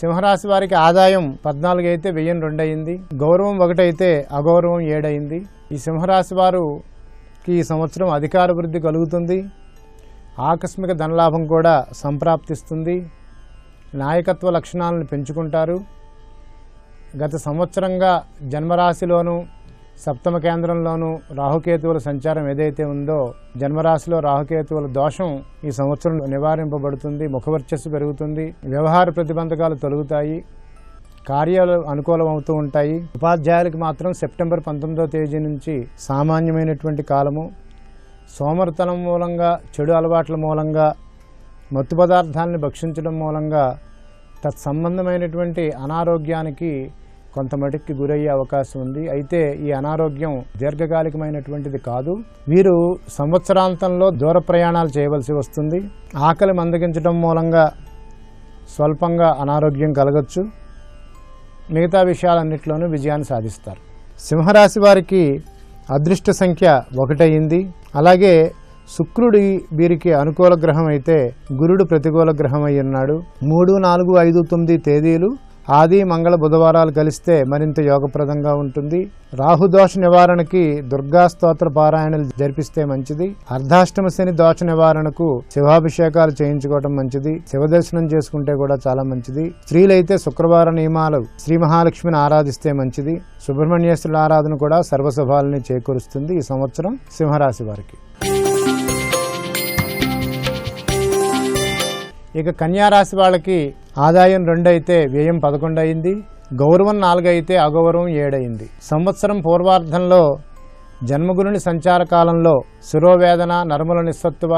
సింహరాశి వారికి ఆదాయం 14 అయితే వ్యయం 2 అయింది. గౌరవం 1 అయితే అగౌరవం 7 అయింది. ఈ సింహరాశి వారికి ఈ సంవత్సరం అధికార వృద్ధి కలుగుతుంది. ఆకస్మిక ధనలాభం కూడా సంప్రాప్తిస్తుంది. నాయకత్వ లక్షణాలను పెంచుకుంటారు. గత సంవత్సరంగా జన్మరాశిలోను సప్తమ కేంద్రంలోనూ రాహుకేతువుల సంచారం ఏదైతే ఉందో జన్మరాశిలో రాహుకేతువుల దోషం ఈ సంవత్సరం నివారింపబడుతుంది. ముఖవర్చస్సు పెరుగుతుంది. వ్యవహార ప్రతిబంధకాలు తొలగుతాయి. కార్యాలు అనుకూలం అవుతూ ఉంటాయి. ఉపాధ్యాయులకు మాత్రం సెప్టెంబర్ 19వ తేదీ నుంచి సామాన్యమైనటువంటి కాలము. సోమరితనం మూలంగా, చెడు అలవాట్ల మూలంగా, మత్తు పదార్థాలను భక్షించడం మూలంగా తత్సంబంధమైనటువంటి అనారోగ్యానికి కొంత మటుక్కి గురయ్యే అవకాశం ఉంది. అయితే ఈ అనారోగ్యం దీర్ఘకాలికమైనటువంటిది కాదు. వీరు సంవత్సరాంతంలో దూర ప్రయాణాలు చేయవలసి వస్తుంది. ఆకలి మందగించడం మూలంగా స్వల్పంగా అనారోగ్యం కలగచ్చు. మిగతా విషయాలన్నింటిలోనూ విజయాన్ని సాధిస్తారు. సింహరాశి వారికి అదృష్ట సంఖ్య 1 అయింది. అలాగే శుక్రుడు వీరికి అనుకూల గ్రహం అయితే గురుడు ప్రతికూల గ్రహం అయి ఉన్నాడు. 3, 4, 5, 9 తేదీలు ఆది, మంగళ, బుధవారాలు కలిస్తే మరింత యోగప్రదంగా ఉంటుంది. రాహుదోష నివారణకి దుర్గా స్తోత్ర పారాయణలు జరిపిస్తే మంచిది. అర్ధాష్టమ శని దోష నివారణకు శివాభిషేకాలు చేయించుకోవడం మంచిది. శివ దర్శనం చేసుకుంటే కూడా చాలా మంచిది. స్త్రీలైతే శుక్రవార నియమాలు శ్రీ మహాలక్ష్మిని ఆరాధిస్తే మంచిది. సుబ్రహ్మణ్యేశ్వరుల ఆరాధన కూడా సర్వశుభాలని చేకూరుస్తుంది ఈ సంవత్సరం సింహరాశి వారికి. ఇక కన్యారాశి వాళ్ళకి ఆదాయం 2 అయితే వ్యయం 11 అయింది. గౌరవం 4 అయితే అగౌరవం 7 అయింది. సంవత్సరం పూర్వార్ధంలో జన్మగురుని సంచార కాలంలో శిరోవేదన, నరముల నిస్సత్తువ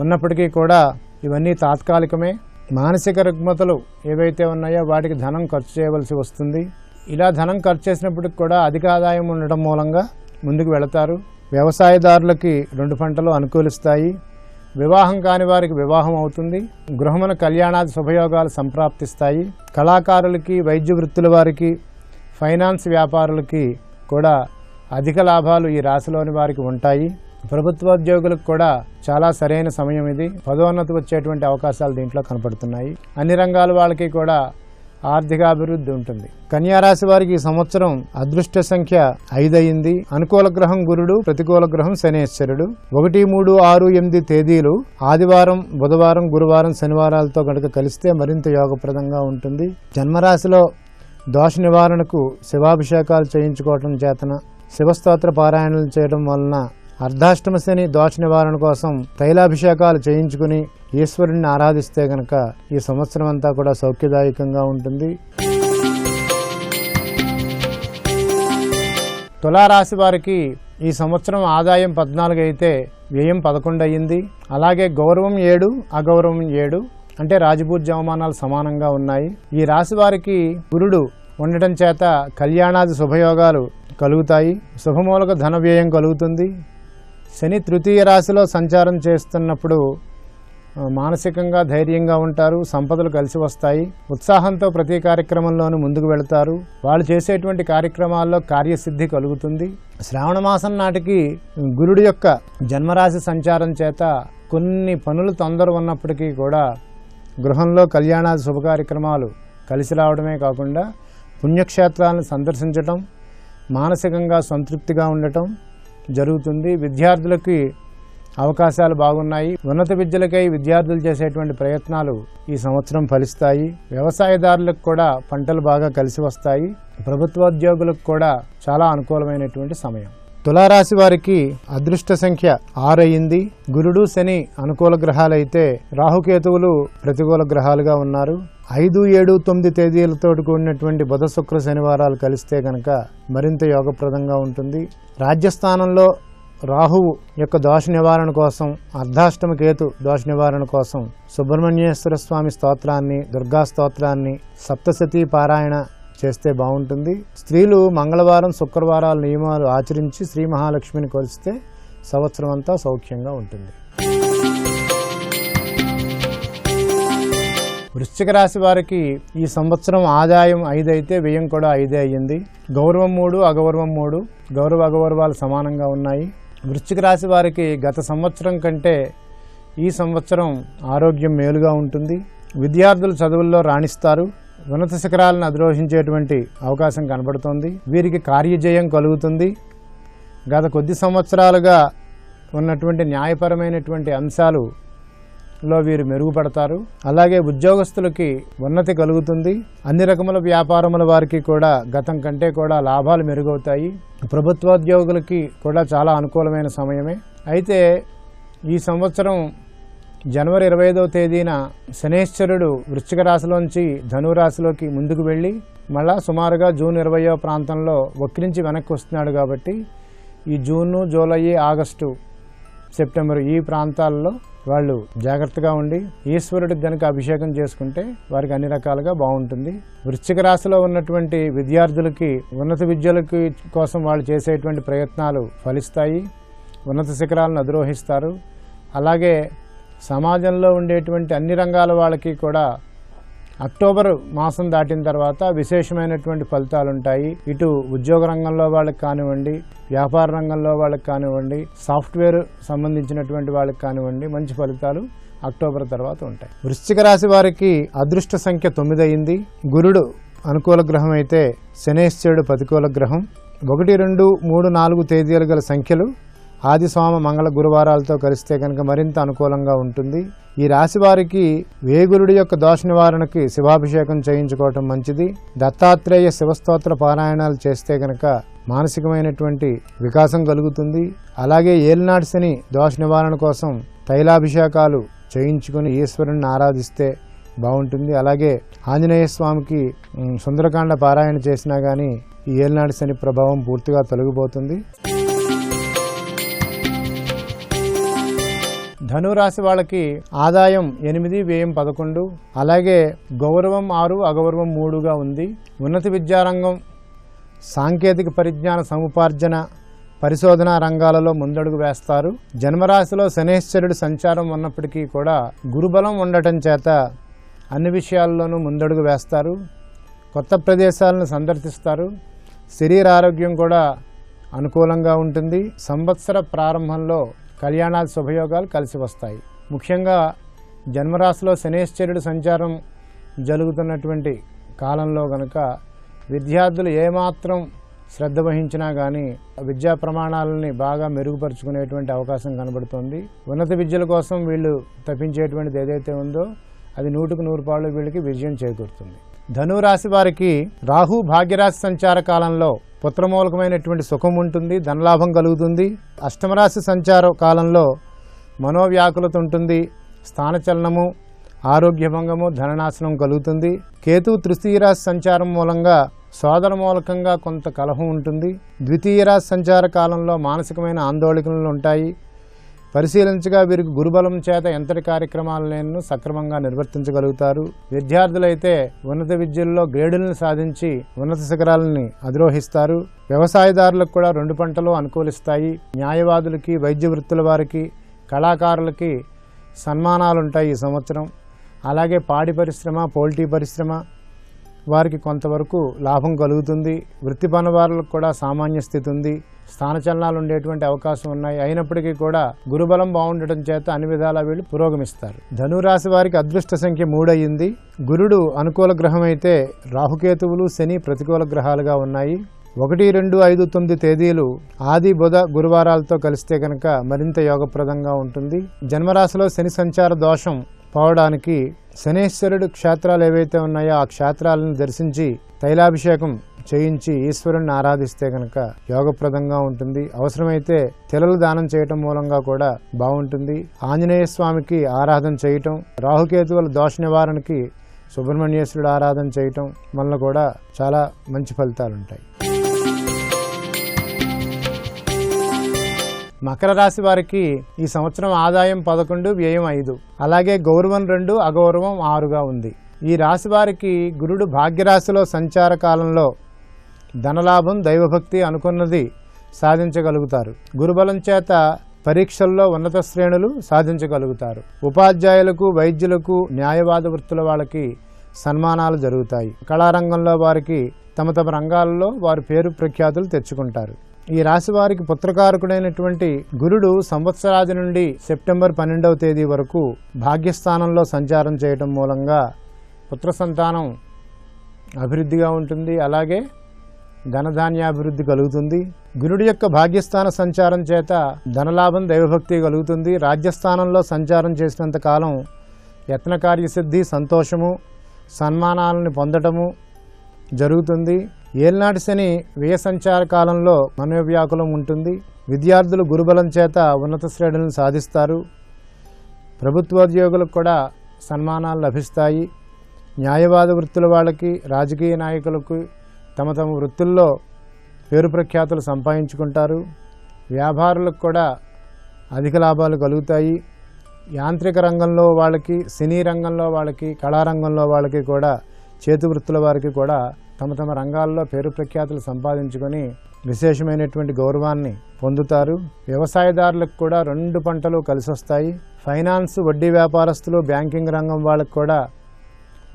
ఉన్నప్పటికీ కూడా ఇవన్నీ తాత్కాలికమే. మానసిక రుగ్మతలు ఏవైతే ఉన్నాయో వాటికి ధనం ఖర్చు చేయవలసి వస్తుంది. ఇలా ధనం ఖర్చు చేసినప్పటికి కూడా అధిక ఆదాయం ఉండటం మూలంగా ముందుకు వెళతారు. వ్యవసాయదారులకి 2 పంటలు అనుకూలిస్తాయి. వివాహం కాని వారికి వివాహం అవుతుంది. గృహమున కళ్యాణాది శుభయోగాలు సంప్రాప్తిస్తాయి. కళాకారులకి, వైద్య వృత్తుల వారికి, ఫైనాన్స్ వ్యాపారులకి కూడా అధిక లాభాలు ఈ రాశిలోని వారికి ఉంటాయి. ప్రభుత్వోద్యోగులకు కూడా చాలా సరైన సమయం ఇది. పదోన్నతి వచ్చేటువంటి అవకాశాలు దీంట్లో కనపడుతున్నాయి. అన్ని రంగాల వాళ్ళకి కూడా ఆర్థికాభివృద్ధి ఉంటుంది. కన్యారాశి వారికి ఈ సంవత్సరం అదృష్ట సంఖ్య 5 అయింది. అనుకూల గ్రహం గురుడు, ప్రతికూల గ్రహం శనేశ్వరుడు. 1, 3, 6, 8 తేదీలు ఆదివారం, బుధవారం, గురువారం, శనివారాలతో కనుక కలిస్తే మరింత యోగప్రదంగా ఉంటుంది. జన్మరాశిలో దోష నివారణకు శివాభిషేకాలు చేయించుకోవటం చేతన, శివస్తోత్ర పారాయణలు చేయడం వలన, అర్ధాష్టమ శని దోష నివారణ కోసం తైలాభిషేకాలు చేయించుకుని ఈశ్వరుణ్ణి ఆరాధిస్తే గనక ఈ సంవత్సరం అంతా కూడా సౌఖ్యదాయకంగా ఉంటుంది. తులారాశి వారికి ఈ సంవత్సరం ఆదాయం 14 అయితే వ్యయం 11 అయ్యింది. అలాగే గౌరవం 7, అగౌరవం 7 అంటే రాజపూజ్య అవమానాలు సమానంగా ఉన్నాయి. ఈ రాశి వారికి గురుడు ఉండటం చేత కళ్యాణాది శుభయోగాలు కలుగుతాయి. శుభమూలక ధన వ్యయం కలుగుతుంది. శని తృతీయ రాశిలో సంచారం చేస్తున్నప్పుడు మానసికంగా ధైర్యంగా ఉంటారు. సంపదలు కలిసి వస్తాయి. ఉత్సాహంతో ప్రతి కార్యక్రమంలోనూ ముందుకు వెళతారు. వాళ్ళు చేసేటువంటి కార్యక్రమాల్లో కార్యసిద్ధి కలుగుతుంది. శ్రావణ మాసం నాటికి గురుడు యొక్క జన్మరాశి సంచారం చేత కొన్ని పనులు తొందర ఉన్నప్పటికీ కూడా గృహంలో కళ్యాణాది శుభ కార్యక్రమాలు కలిసి రావడమే కాకుండా పుణ్యక్షేత్రాలను సందర్శించటం, మానసికంగా సంతృప్తిగా ఉండటం జరుగుతుంది. విద్యార్థులకి అవకాశాలు బాగున్నాయి. ఉన్నత విద్యలకై విద్యార్థులు చేసేటువంటి ప్రయత్నాలు ఈ సంవత్సరం ఫలిస్తాయి. వ్యవసాయదారులకు కూడా పంటలు బాగా కలిసి వస్తాయి. ప్రభుత్వోద్యోగులకు కూడా చాలా అనుకూలమైనటువంటి సమయం. తులారాశి వారికి అదృష్ట సంఖ్య 6 అయింది. గురుడు, శని అనుకూల గ్రహాలైతే రాహుకేతువులు ప్రతికూల గ్రహాలుగా ఉన్నారు. 5, 7, 9 తేదీలతో కూడినటువంటి బుధ, శుక్ర, శనివారాలు కలిస్తే గనక మరింత యోగప్రదంగా ఉంటుంది. రాజ్యస్థానంలో రాహువు యొక్క దోష నివారణ కోసం, అర్ధాష్టమ కేతు దోష నివారణ కోసం సుబ్రహ్మణ్యేశ్వర స్వామి స్తోత్రాన్ని, దుర్గా స్తోత్రాన్ని, సప్తశతీ పారాయణ చేస్తే బాగుంటుంది. స్త్రీలు మంగళవారం, శుక్రవారాల నియమాలు ఆచరించి శ్రీ మహాలక్ష్మిని కొలిస్తే సంవత్సరం అంతా సౌఖ్యంగా ఉంటుంది. వృశ్చిక రాశి వారికి ఈ సంవత్సరం ఆదాయం 5 అయితే వ్యయం కూడా 5 అయ్యింది. గౌరవం 3, అగౌరవం 3. గౌరవ అగౌరవాలు సమానంగా ఉన్నాయి. వృశ్చిక రాశి వారికి గత సంవత్సరం కంటే ఈ సంవత్సరం ఆరోగ్యం మేలుగా ఉంటుంది. విద్యార్థులు చదువుల్లో రాణిస్తారు. ఉన్నత శిఖరాలను అధిరోహించేటువంటి అవకాశం కనబడుతోంది. వీరికి కార్యజయం కలుగుతుంది. గత కొద్ది సంవత్సరాలుగా ఉన్నటువంటి న్యాయపరమైనటువంటి అంశాలు లో వీరు మెరుగుపడతారు. అలాగే ఉద్యోగస్తులకి ఉన్నతి కలుగుతుంది. అన్ని రకముల వ్యాపారముల వారికి కూడా గతం కంటే కూడా లాభాలు మెరుగవుతాయి. ప్రభుత్వోద్యోగులకి కూడా చాలా అనుకూలమైన సమయమే. అయితే ఈ సంవత్సరం జనవరి 25వ తేదీన శనేశ్వరుడు వృశ్చిక రాశిలోంచి ధనురాశిలోకి ముందుకు వెళ్ళి మళ్ళా సుమారుగా జూన్ 20వ ప్రాంతంలో వక్రించి వెనక్కి వస్తున్నాడు. కాబట్టి ఈ జూను, జూలై, ఆగస్టు, సెప్టెంబర్ ఈ ప్రాంతాల్లో వాళ్ళు జాగ్రత్తగా ఉండి ఈశ్వరుడికి గనుక అభిషేకం చేసుకుంటే వారికి అన్ని రకాలుగా బాగుంటుంది. వృశ్చిక రాశిలో ఉన్నటువంటి విద్యార్థులకి ఉన్నత విద్యలకి కోసం వాళ్ళు చేసేటువంటి ప్రయత్నాలు ఫలిస్తాయి. ఉన్నత శిఖరాలను అధిరోహిస్తారు. అలాగే సమాజంలో ఉండేటువంటి అన్ని రంగాల వాళ్ళకి కూడా అక్టోబర్ మాసం దాటిన తర్వాత విశేషమైనటువంటి ఫలితాలు ఉంటాయి. ఇటు ఉద్యోగ రంగంలో వాళ్ళకి కానివ్వండి, వ్యాపార రంగంలో వాళ్ళకి కానివ్వండి, సాఫ్ట్వేర్ సంబంధించినటువంటి వాళ్ళకి కానివ్వండి, మంచి ఫలితాలు అక్టోబర్ తర్వాత ఉంటాయి. వృశ్చిక రాశి వారికి అదృష్ట సంఖ్య 9 అయింది. గురుడు అనుకూల గ్రహం అయితే శనేశ్వరుడు ప్రతికూల గ్రహం. 1, 2, 3, 4 తేదీలు గల సంఖ్యలు ఆది, సోమ, మంగళ, గురువారాలతో కలిస్తే కనుక మరింత అనుకూలంగా ఉంటుంది. ఈ రాశి వారికి వేగురుడి యొక్క దోష నివారణకి శివాభిషేకం చేయించుకోవటం మంచిది. దత్తాత్రేయ శివస్తోత్ర పారాయణాలు చేస్తే కనుక మానసికమైనటువంటి వికాసం కలుగుతుంది. అలాగే ఏలినాటి శని దోష నివారణ కోసం తైలాభిషేకాలు చేయించుకుని ఈశ్వరుని ఆరాధిస్తే బాగుంటుంది. అలాగే ఆంజనేయ స్వామికి సుందరకాండ పారాయణ చేసినా కానీ ఈ ఏలినాటి శని ప్రభావం పూర్తిగా తొలగిపోతుంది. ధనురాశి వాళ్ళకి ఆదాయం 8, వ్యయం 11, అలాగే గౌరవం 6, అగౌరవం 3గా ఉంది. ఉన్నత విద్యారంగం, సాంకేతిక పరిజ్ఞాన సముపార్జన, పరిశోధన రంగాలలో ముందడుగు వేస్తారు. జన్మరాశిలో శనేశ్వరుడు సంచారం ఉన్నప్పటికీ కూడా గురుబలం ఉండటం చేత అన్ని విషయాల్లోనూ ముందడుగు వేస్తారు. కొత్త ప్రదేశాలను సందర్శిస్తారు. శరీర ఆరోగ్యం కూడా అనుకూలంగా ఉంటుంది. సంవత్సర ప్రారంభంలో కళ్యాణాలు, శుభయోగాలు కలిసి వస్తాయి. ముఖ్యంగా జన్మరాశిలో శనేశ్వరుడు సంచారం జరుగుతున్నటువంటి కాలంలో గనక విద్యార్థులు ఏమాత్రం శ్రద్ధ వహించినా కానీ విద్యా ప్రమాణాలని బాగా మెరుగుపరుచుకునేటువంటి అవకాశం కనబడుతుంది. ఉన్నత విద్యల కోసం వీళ్ళు తప్పించేటువంటిది ఏదైతే ఉందో అది 100కు 100 పాళ్ళు వీళ్ళకి విజయం చేకూరుతుంది. ధనురాశి వారికి రాహు భాగ్యరాశి సంచార కాలంలో పుత్రమూలకమైనటువంటి సుఖం ఉంటుంది, ధనలాభం కలుగుతుంది. అష్టమరాశి సంచార కాలంలో మనోవ్యాకులత ఉంటుంది, స్థానచలనము, ఆరోగ్యభంగము, ధననాశనం కలుగుతుంది. కేతు తృతీయ రాశి సంచారం మూలంగా సోదర మూలకంగా కొంత కలహం ఉంటుంది. ద్వితీయ రాశి సంచార కాలంలో మానసికమైన ఆందోళనలు ఉంటాయి. పరిశీలించగా వీరికి గురుబలం చేత ఎంతటి కార్యక్రమాలను సక్రమంగా నిర్వర్తించగలుగుతారు. విద్యార్థులైతే ఉన్నత విద్యల్లో గ్రేడులను సాధించి ఉన్నత శిఖరాలని అధిరోహిస్తారు. వ్యవసాయదారులకు కూడా 2 పంటలు అనుకూలిస్తాయి. న్యాయవాదులకి, వైద్య వృత్తుల వారికి, కళాకారులకి సన్మానాలుంటాయి ఈ సంవత్సరం. అలాగే పాడి పరిశ్రమ, పౌల్ట్రీ పరిశ్రమ వారికి కొంతవరకు లాభం కలుగుతుంది. వృత్తి పనివారులకు కూడా సామాన్య స్థితి ఉంది. స్థానచలనాలు ఉండేటువంటి అవకాశం ఉన్నాయి. అయినప్పటికీ కూడా గురుబలం బాగుండటం చేత అన్ని విధాలా వీళ్ళు పురోగమిస్తారు. ధనురాశి వారికి అదృష్ట సంఖ్య 3 అయ్యింది. గురుడు అనుకూల గ్రహం అయితే రాహుకేతువులు, శని ప్రతికూల గ్రహాలుగా ఉన్నాయి. 1, 2, 5, 9 తేదీలు ఆది, బుధ, గురువారాలతో కలిస్తే కనుక మరింత యోగప్రదంగా ఉంటుంది. జన్మరాశిలో శని సంచార దోషం పోవడానికి శనేశ్వరుడు క్షేత్రాలు ఏవైతే ఉన్నాయో ఆ క్షేత్రాలను దర్శించి తైలాభిషేకం చేయించి ఈశ్వరుణ్ణి ఆరాధిస్తే కనుక యోగప్రదంగా ఉంటుంది. అవసరమైతే తెలలు దానం చేయటం మూలంగా కూడా బాగుంటుంది. ఆంజనేయ స్వామికి ఆరాధన చేయటం, రాహుకేతువుల దోష నివారణకి సుబ్రహ్మణ్యేశ్వరుడు ఆరాధన చేయటం వల్ల కూడా చాలా మంచి ఫలితాలు ఉంటాయి. మకర రాశి వారికి ఈ సంవత్సరం ఆదాయం 11, వ్యయం 5, అలాగే గౌరవం 2, అగౌరవం 6గా ఉంది. ఈ రాశి వారికి గురుడు భాగ్యరాశిలో సంచార కాలంలో ధనలాభం, దైవభక్తి అనుకున్నది సాధించగలుగుతారు. గురుబలం చేత పరీక్షల్లో ఉన్నత శ్రేణులు సాధించగలుగుతారు. ఉపాధ్యాయులకు, వైద్యులకు, న్యాయవాద వృత్తుల వాళ్ళకి సన్మానాలు జరుగుతాయి. కళారంగంలో వారికి తమ తమ రంగాల్లో వారి పేరు ప్రఖ్యాతులు తెచ్చుకుంటారు. ఈ రాశి వారికి పుత్రకారకుడైనటువంటి గురుడు సంవత్సరాది నుండి సెప్టెంబర్ 12వ తేదీ వరకు భాగ్యస్థానంలో సంచారం చేయటం మూలంగా పుత్ర సంతానం అభివృద్ధిగా ఉంటుంది. అలాగే ధనధాన్యాభివృద్ధి కలుగుతుంది. గురుడి యొక్క భాగ్యస్థాన సంచారం చేత ధనలాభం, దైవభక్తి కలుగుతుంది. రాజ్యస్థానంలో సంచారం చేసినంత కాలం యత్న కార్యసిద్ధి, సంతోషము, సన్మానాలను పొందటము జరుగుతుంది. ఏలినాటి శని వ్యయ సంచార కాలంలో మనోవ్యాకులం ఉంటుంది. విద్యార్థులు గురుబలం చేత ఉన్నత శ్రేణులను సాధిస్తారు. ప్రభుత్వోద్యోగులకు కూడా సన్మానాలు లభిస్తాయి. న్యాయవాద వృత్తుల వాళ్ళకి, రాజకీయ నాయకులకు తమ తమ వృత్తుల్లో పేరు ప్రఖ్యాతులు సంపాదించుకుంటారు. వ్యాపారులకు కూడా అధిక లాభాలు కలుగుతాయి. యాంత్రిక రంగంలో వాళ్ళకి, సినీ రంగంలో వాళ్ళకి, కళారంగంలో వాళ్ళకి కూడా, చేతి వృత్తుల వారికి కూడా తమ తమ రంగాల్లో పేరు ప్రఖ్యాతులు సంపాదించుకొని విశేషమైనటువంటి గౌరవాన్ని పొందుతారు. వ్యవసాయదారులకు కూడా 2 పంటలు కలిసి వస్తాయి. ఫైనాన్స్, వడ్డీ వ్యాపారస్తులు, బ్యాంకింగ్ రంగం వాళ్ళకు కూడా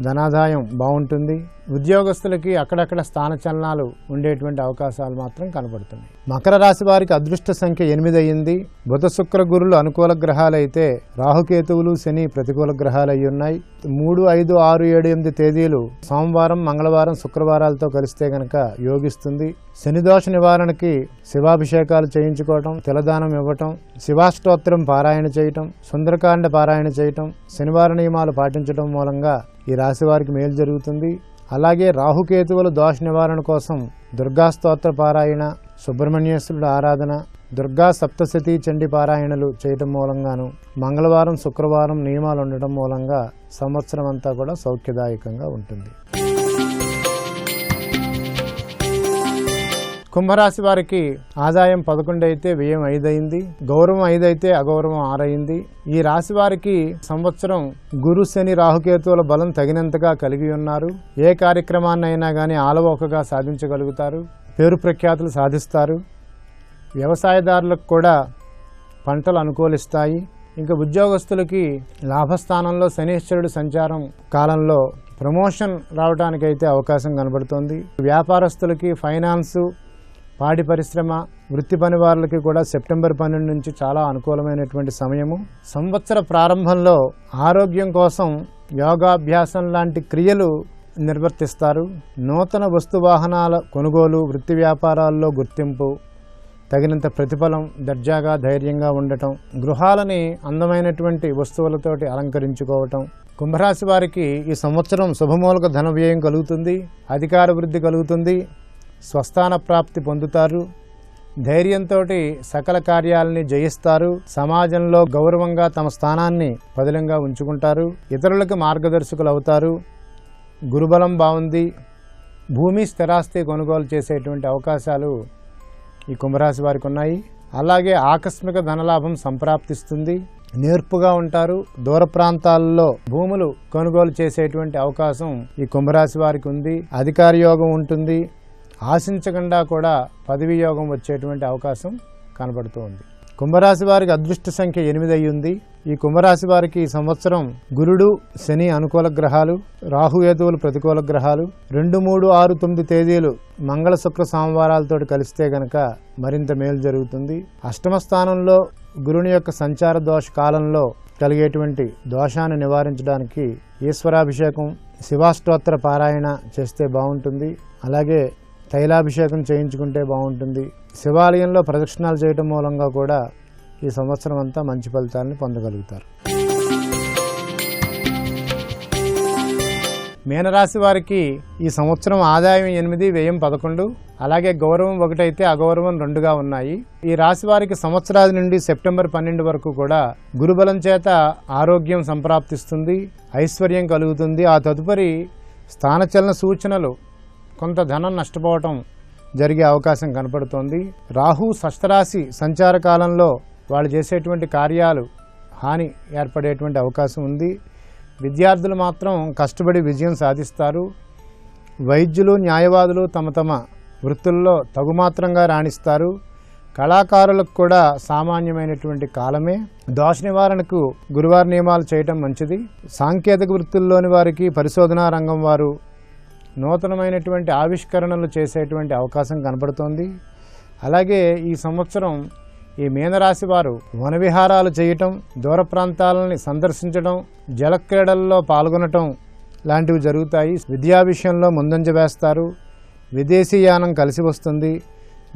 ధనాదాయం బాగుంటుంది. ఉద్యోగస్తులకి అక్కడక్కడ స్థానచలనాలు ఉండేటువంటి అవకాశాలు మాత్రం కనబడుతున్నాయి. మకర రాశి వారికి అదృష్ట సంఖ్య 8 అయ్యింది. బుధ, శుక్ర, గురులు అనుకూల గ్రహాలైతే రాహుకేతువులు, శని ప్రతికూల గ్రహాలు అయి ఉన్నాయి. 3, 5, 6, 7, 8 తేదీలు సోమవారం, మంగళవారం, శుక్రవారాలతో కలిస్తే గనక యోగిస్తుంది. శని దోష నివారణకి శివాభిషేకాలు చేయించుకోవటం, తిలదానం ఇవ్వటం, శివాష్టోత్తరం పారాయణ చేయటం, సుందరకాండ పారాయణ చేయటం, శనివార నియమాలు పాటించడం మూలంగా ఈ రాశి వారికి మేలు జరుగుతుంది. అలాగే రాహుకేతువుల దోష నివారణ కోసం దుర్గా స్తోత్ర పారాయణ, సుబ్రహ్మణ్యేశ్వరుడు ఆరాధన, దుర్గా సప్తశతీ చండీ పారాయణలు చేయటం మూలంగాను, మంగళవారం, శుక్రవారం నియమాలు ఉండటం మూలంగా సంవత్సరం అంతా కూడా సౌఖ్యదాయకంగా ఉంటుంది. కుంభరాశి వారికి ఆదాయం 11 అయితే వ్యయం 5 అయింది. గౌరవం 5 అయితే అగౌరవం 6 అయింది. ఈ రాశి వారికి సంవత్సరం గురు, శని, రాహుకేతువుల బలం తగినంతగా కలిగి ఉన్నారు. ఏ కార్యక్రమాన్నైనా కానీ ఆలవోకగా సాధించగలుగుతారు. పేరు ప్రఖ్యాతులు సాధిస్తారు. వ్యవసాయదారులకు కూడా పంటలు అనుకూలిస్తాయి. ఇంకా ఉద్యోగస్తులకి లాభస్థానంలో శనీశ్వరుడు సంచారం కాలంలో ప్రమోషన్ రావడానికైతే అవకాశం కనబడుతోంది. వ్యాపారస్తులకి, ఫైనాన్సు, పాడి పరిశ్రమ, వృత్తి పని వారికి కూడా సెప్టెంబర్ 12 నుంచి చాలా అనుకూలమైనటువంటి సమయము. సంవత్సర ప్రారంభంలో ఆరోగ్యం కోసం యోగాభ్యాసం లాంటి క్రియలు నిర్వర్తిస్తారు. నూతన వస్తు వాహనాల కొనుగోలు, వృత్తి వ్యాపారాల్లో గుర్తింపు, తగినంత ప్రతిఫలం, దర్జాగా ధైర్యంగా ఉండటం, గృహాలని అందమైనటువంటి వస్తువులతోటి అలంకరించుకోవటం. కుంభరాశి వారికి ఈ సంవత్సరం శుభమూలక ధన వ్యయం కలుగుతుంది. అధికార వృద్ధి కలుగుతుంది. స్వస్థాన ప్రాప్తి పొందుతారు. ధైర్యంతో సకల కార్యాలని జయిస్తారు. సమాజంలో గౌరవంగా తమ స్థానాన్ని పదిలంగా ఉంచుకుంటారు. ఇతరులకు మార్గదర్శకులు అవుతారు. గురుబలం బాగుంది. భూమి, స్థిరాస్తి కొనుగోలు చేసేటువంటి అవకాశాలు ఈ కుంభరాశి వారికి ఉన్నాయి. అలాగే ఆకస్మిక ధనలాభం సంప్రాప్తిస్తుంది. నేర్పుగా ఉంటారు. దూర ప్రాంతాల్లో భూములు కొనుగోలు చేసేటువంటి అవకాశం ఈ కుంభరాశి వారికి ఉంది. అధికార యోగం ఉంటుంది. ఆశించకుండా కూడా పదవీ యోగం వచ్చేటువంటి అవకాశం కనబడుతూ ఉంది. కుంభరాశి వారికి అదృష్ట సంఖ్య 8 అయ్యింది. ఈ కుంభరాశి వారికి ఈ సంవత్సరం గురుడు, శని అనుకూల గ్రహాలు, రాహుకేతువులు ప్రతికూల గ్రహాలు. 2, 3, 6, 9 తేదీలు మంగళ, శుక్ర, సోమవారాలతో కలిస్తే గనక మరింత మేలు జరుగుతుంది. అష్టమ స్థానంలో గురుని యొక్క సంచార దోష కాలంలో కలిగేటువంటి దోషాన్ని నివారించడానికి ఈశ్వరాభిషేకం, శివాష్టోత్తర పారాయణ చేస్తే బాగుంటుంది. అలాగే తైలాభిషేకం చేయించుకుంటే బాగుంటుంది. శివాలయంలో ప్రదక్షిణాలు చేయటం మూలంగా కూడా ఈ సంవత్సరం అంతా మంచి ఫలితాలను పొందగలుగుతారు. మీనరాశి వారికి ఈ సంవత్సరం ఆదాయం 8, వ్యయం 11, అలాగే గౌరవం 1 అయితే అగౌరవం 2గా ఉన్నాయి. ఈ రాశి వారికి సంవత్సరాది నుండి సెప్టెంబర్ 12 వరకు కూడా గురుబలం చేత ఆరోగ్యం సంప్రాప్తిస్తుంది. ఐశ్వర్యం కలుగుతుంది. ఆ తదుపరి స్థానచలన సూచనలు, కొంత ధనం నష్టపోవటం జరిగే అవకాశం కనపడుతోంది. రాహు షష్ఠరాశి సంచార కాలంలో వాళ్ళు చేసేటువంటి కార్యాలు హాని ఏర్పడేటువంటి అవకాశం ఉంది. విద్యార్థులు మాత్రం కష్టపడి విజయం సాధిస్తారు. వైద్యులు, న్యాయవాదులు తమ తమ వృత్తుల్లో తగుమాత్రంగా రాణిస్తారు. కళాకారులకు కూడా సామాన్యమైనటువంటి కాలమే. దోష నివారణకు గురువార నియమాలు చేయటం మంచిది. సాంకేతిక వృత్తుల్లోని వారికి, పరిశోధనా రంగం వారు నూతనమైనటువంటి ఆవిష్కరణలు చేసేటువంటి అవకాశం కనపడుతోంది. అలాగే ఈ సంవత్సరం ఈ మీనరాశి వారు వనవిహారాలు చేయటం, దూర ప్రాంతాలని సందర్శించడం, జలక్రీడల్లో పాల్గొనటం లాంటివి జరుగుతాయి. విద్యా విషయంలో ముందంజ వేస్తారు. విదేశీయానం కలిసి వస్తుంది.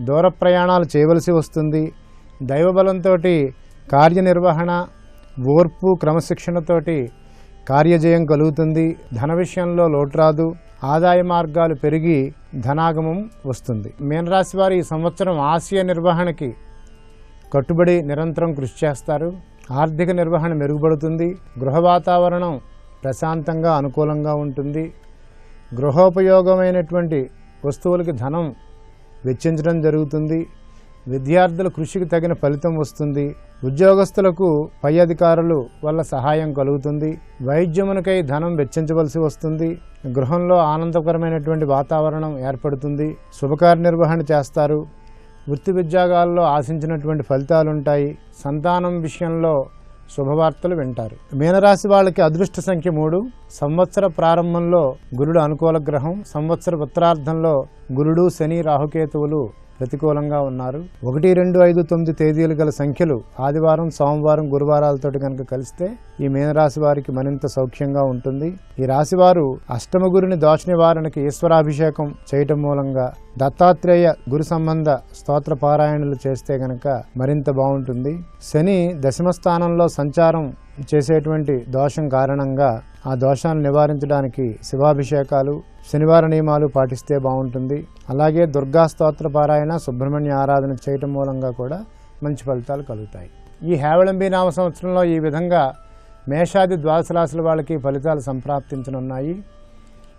దూర ప్రయాణాలు చేయవలసి వస్తుంది. దైవబలంతో కార్యనిర్వహణ, ఓర్పు, క్రమశిక్షణతోటి కార్యజయం కలుగుతుంది, ధన విషయంలో లోటు రాదు, ఆదాయ మార్గాలు పెరిగి ధనాగమం వస్తుంది. మీనరాశి వారు ఈ సంవత్సరం ఆశయ నిర్వహణకి కట్టుబడి నిరంతరం కృషి చేస్తారు. ఆర్థిక నిర్వహణ మెరుగుపడుతుంది. గృహ వాతావరణం ప్రశాంతంగా అనుకూలంగా ఉంటుంది. గృహోపయోగమైనటువంటి వస్తువులకి ధనం వెచ్చించడం జరుగుతుంది. విద్యార్థుల కృషికి తగిన ఫలితం వస్తుంది. ఉద్యోగస్తులకు పై అధికారులు వల్ల సహాయం కలుగుతుంది. వైద్యమునకై ధనం వెచ్చించవలసి వస్తుంది. గృహంలో ఆనందకరమైనటువంటి వాతావరణం ఏర్పడుతుంది. శుభకార్య నిర్వహణ చేస్తారు. వృత్తి ఉద్యోగాల్లో ఆశించినటువంటి ఫలితాలుంటాయి. సంతానం విషయంలో శుభవార్తలు వింటారు. మీనరాశి వాళ్ళకి అదృష్ట సంఖ్య 3. సంవత్సర ప్రారంభంలో గురుడు అనుకూల గ్రహం. సంవత్సర ఉత్తరార్ధంలో గురుడు, శని, రాహుకేతువులు ప్రతికూలంగా ఉన్నారు. 1, 2, 5, 9 తేదీలు గల సంఖ్యలు ఆదివారం, సోమవారం, గురువారాలతో కనుక కలిస్తే ఈ మీనరాశి వారికి మరింత సౌఖ్యంగా ఉంటుంది. ఈ రాశివారు అష్టమ గురుని దోష నివారణకి ఈశ్వరాభిషేకం చేయటం మూలంగా దత్తాత్రేయ గురు సంబంధ స్తోత్ర పారాయణలు చేస్తే గనక మరింత బాగుంటుంది. శని దశమ స్థానంలో సంచారం చేసేటువంటి దోషం కారణంగా ఆ దోషాన్ని నివారించడానికి శివాభిషేకాలు, శనివార నియమాలు పాటిస్తే బాగుంటుంది. అలాగే దుర్గా స్తోత్ర పారాయణ, సుబ్రహ్మణ్య ఆరాధన చేయటం మూలంగా కూడా మంచి ఫలితాలు కలుగుతాయి. ఈ హేవళంబి నామ సంవత్సరంలో ఈ విధంగా మేషాది ద్వాదశ రాశుల వాళ్ళకి ఫలితాలు సంప్రాప్తించనున్నాయి.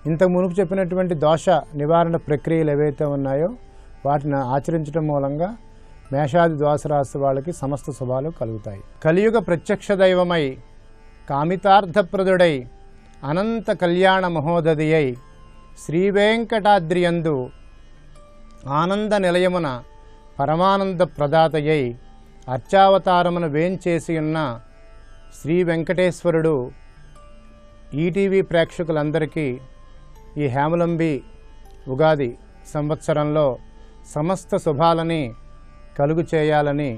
ఇంతకు మునుపు చెప్పినటువంటి దోష నివారణ ప్రక్రియలు ఏవైతే ఉన్నాయో వాటిని ఆచరించడం మూలంగా మేషాది ద్వాదశ రాశి వాళ్ళకి సమస్త శుభాలు కలుగుతాయి. కలియుగ ప్రత్యక్ష దైవమై కామితార్థప్రదుడై అనంత కళ్యాణ మహోదధియై శ్రీవేంకటాద్రియందు ఆనంద నిలయమున పరమానంద ప్రదాతయై అర్చావతారమున వేంచేసియున్న శ్రీ వెంకటేశ్వరుడు ఈటీవీ ప్రేక్షకులందరికీ ఈ హేమలంబి ఉగాది సంవత్సరంలో సమస్త శుభాలని కలుగు చేయాలని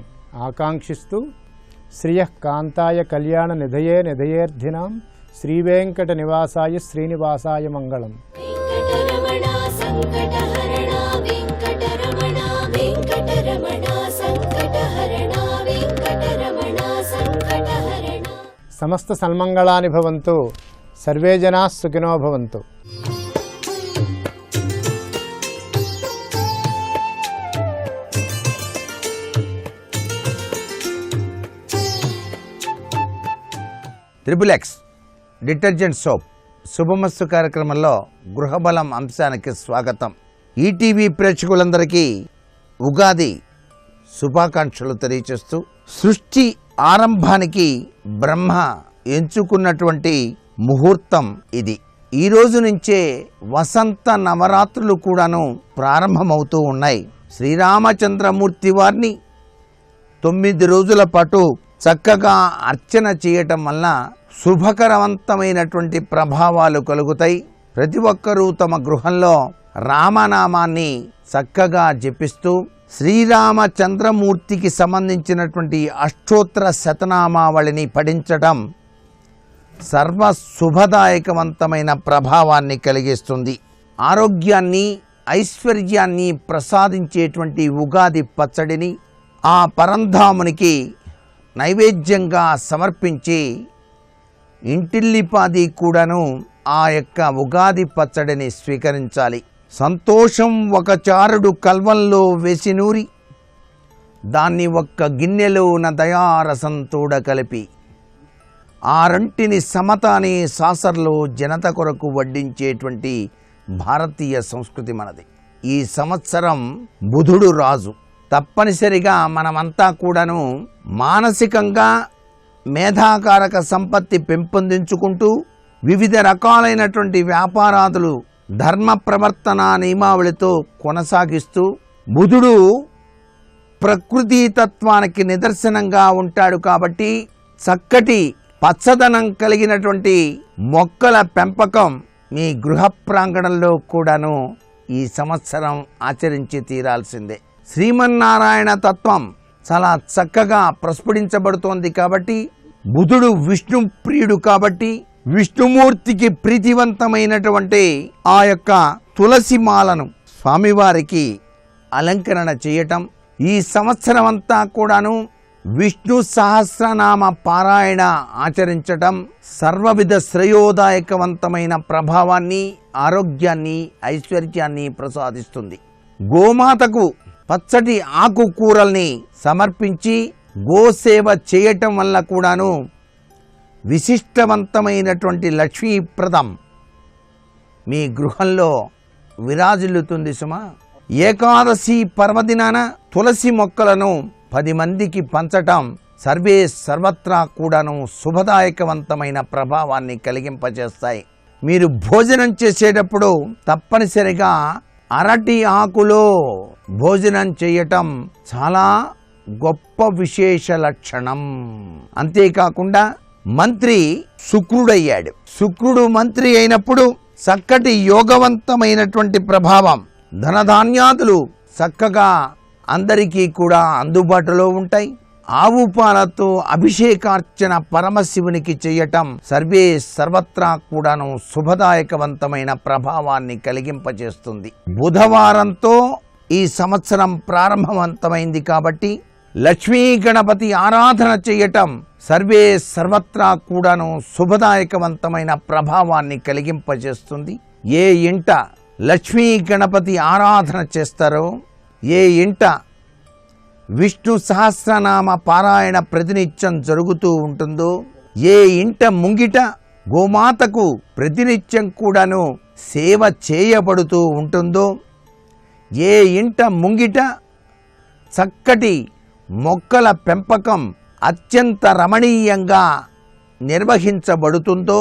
ఆకాంక్షిస్తూ శ్రియఃకాంతాయ కళ్యాణ నిధయే నిధయేర్థినాం శ్రీవేంకట నివాసాయ శ్రీనివాసాయ మంగళం. వెంకటరమణ సంకటహరణ వెంకటరమణ వెంకటరమణ సంకటహరణ వెంకటరమణ సంకటహరణ. సమస్త సన్మంగళాని భవంతు. సర్వే జనాః సుఖినో భవంతు. XXX డిటర్జెంట్ సోప్ శుభమస్తు కార్యక్రమంలో గృహబలం అంశానికి స్వాగతం. ఈటీవీ ప్రేక్షకులందరికీ ఉగాది శుభాకాంక్షలు తెలియచేస్తూ సృష్టి ఆరంభానికి బ్రహ్మ ఎంచుకున్నటువంటి ముహూర్తం ఇది. ఈ రోజు నుంచే వసంత నవరాత్రులు కూడాను ప్రారంభమవుతూ ఉన్నాయి. శ్రీరామచంద్రమూర్తి వారిని 9 రోజుల పాటు చక్కగా అర్చన చేయటం వల్ల శుభకరవంతమైనటువంటి ప్రభావాలు కలుగుతాయి. ప్రతి ఒక్కరూ తమ గృహంలో రామనామాన్ని చక్కగా జపిస్తూ శ్రీరామచంద్రమూర్తికి సంబంధించినటువంటి అష్టోత్తర శతనామావళిని పఠించటం సర్వ శుభదాయకవంతమైన ప్రభావాన్ని కలిగిస్తుంది. ఆరోగ్యాన్ని, ఐశ్వర్యాన్ని ప్రసాదించేటువంటి ఉగాది పచ్చడిని ఆ పరంధామునికి నైవేద్యంగా సమర్పించి ఇంటిల్లిపాది కూడాను ఆ యొక్క ఉగాది పచ్చడిని స్వీకరించాలి. సంతోషం ఒక చారుడు కల్వంలో వేసినూరి దాన్ని ఒక్క గిన్నెలో దయారసం తోడ కలిపి ఆరంటిని సమతాని సాసర్లో జనత కొరకు వడ్డించేటువంటి భారతీయ సంస్కృతి మనది. ఈ సంవత్సరం బుధుడు రాజు. తప్పనిసరిగా మనమంతా కూడాను మానసికంగా మేధాకారక సంపత్తి పెంపొందించుకుంటూ వివిధ రకాలైనటువంటి వ్యాపారాదులు ధర్మ ప్రవర్తన నియమావళితో కొనసాగిస్తూ బుధుడు ప్రకృతి తత్వానికి నిదర్శనంగా ఉంటాడు కాబట్టి చక్కటి పచ్చదనం కలిగినటువంటి మొక్కల పెంపకం మీ గృహ ప్రాంగణంలో కూడాను ఈ సంవత్సరం ఆచరించి తీరాల్సిందే. శ్రీమన్నారాయణ తత్వం చాలా చక్కగా ప్రస్ఫుటించబడుతోంది కాబట్టి బుధుడు విష్ణు ప్రియుడు కాబట్టి విష్ణుమూర్తికి ప్రీతివంతమైనటువంటి ఆ యొక్క తులసి మాలను స్వామివారికి అలంకరణ చేయటం, ఈ సంవత్సరం అంతా కూడాను విష్ణు సహస్రనామ పారాయణ ఆచరించటం సర్వవిధ శ్రేయోదాయకవంతమైన ప్రభావాన్ని, ఆరోగ్యాన్ని, ఐశ్వర్యాన్ని ప్రసాదిస్తుంది. గోమాతకు పచ్చటి ఆకుకూరల్ని సమర్పించి గోసేవ చేయటం వల్ల కూడాను విశిష్టవంతమైనటువంటి లక్ష్మీప్రదం మీ గృహంలో విరాజిల్లుతుంది సుమా. ఏకాదశి పర్వదినాన తులసి మొక్కలను 10 మందికి పంచటం సర్వే సర్వత్రా కూడాను శుభదాయకవంతమైన ప్రభావాన్ని కలిగింపజేస్తాయి. మీరు భోజనం చేసేటప్పుడు తప్పనిసరిగా అరటి ఆకులో భోజనం చేయటం చాలా గొప్ప విశేష లక్షణం. అంతేకాకుండా మంత్రి శుక్రుడయ్యాడు. శుక్రుడు మంత్రి అయినప్పుడు చక్కటి యోగవంతమైనటువంటి ప్రభావం, ధనధాన్యాదులు చక్కగా అందరికీ కూడా అందుబాటులో ఉంటాయి. ఆవు పాలతో అభిషేకార్చన పరమశివునికి చేయటం సర్వే సర్వత్రా కూడాను శుభదాయకవంతమైన ప్రభావాన్ని కలిగింపజేస్తుంది. బుధవారంతో ఈ సంవత్సరం ప్రారంభవంతమైంది కాబట్టి లక్ష్మీ గణపతి ఆరాధన చేయటం సర్వే సర్వత్రా కూడాను శుభదాయకవంతమైన ప్రభావాన్ని కలిగింపజేస్తుంది. ఏ ఇంట లక్ష్మీ గణపతి ఆరాధన చేస్తారో, ఏ ఇంట విష్ణు సహస్రనామ పారాయణ ప్రతినిత్యం జరుగుతూ ఉంటుందో, ఏ ఇంట ముంగిట గోమాతకు ప్రతినిత్యం కూడాను సేవ చేయబడుతూ ఉంటుందో, ఏ ఇంట ముంగిట చక్కటి మొక్కల పెంపకం అత్యంత రమణీయంగా నిర్వహించబడుతుందో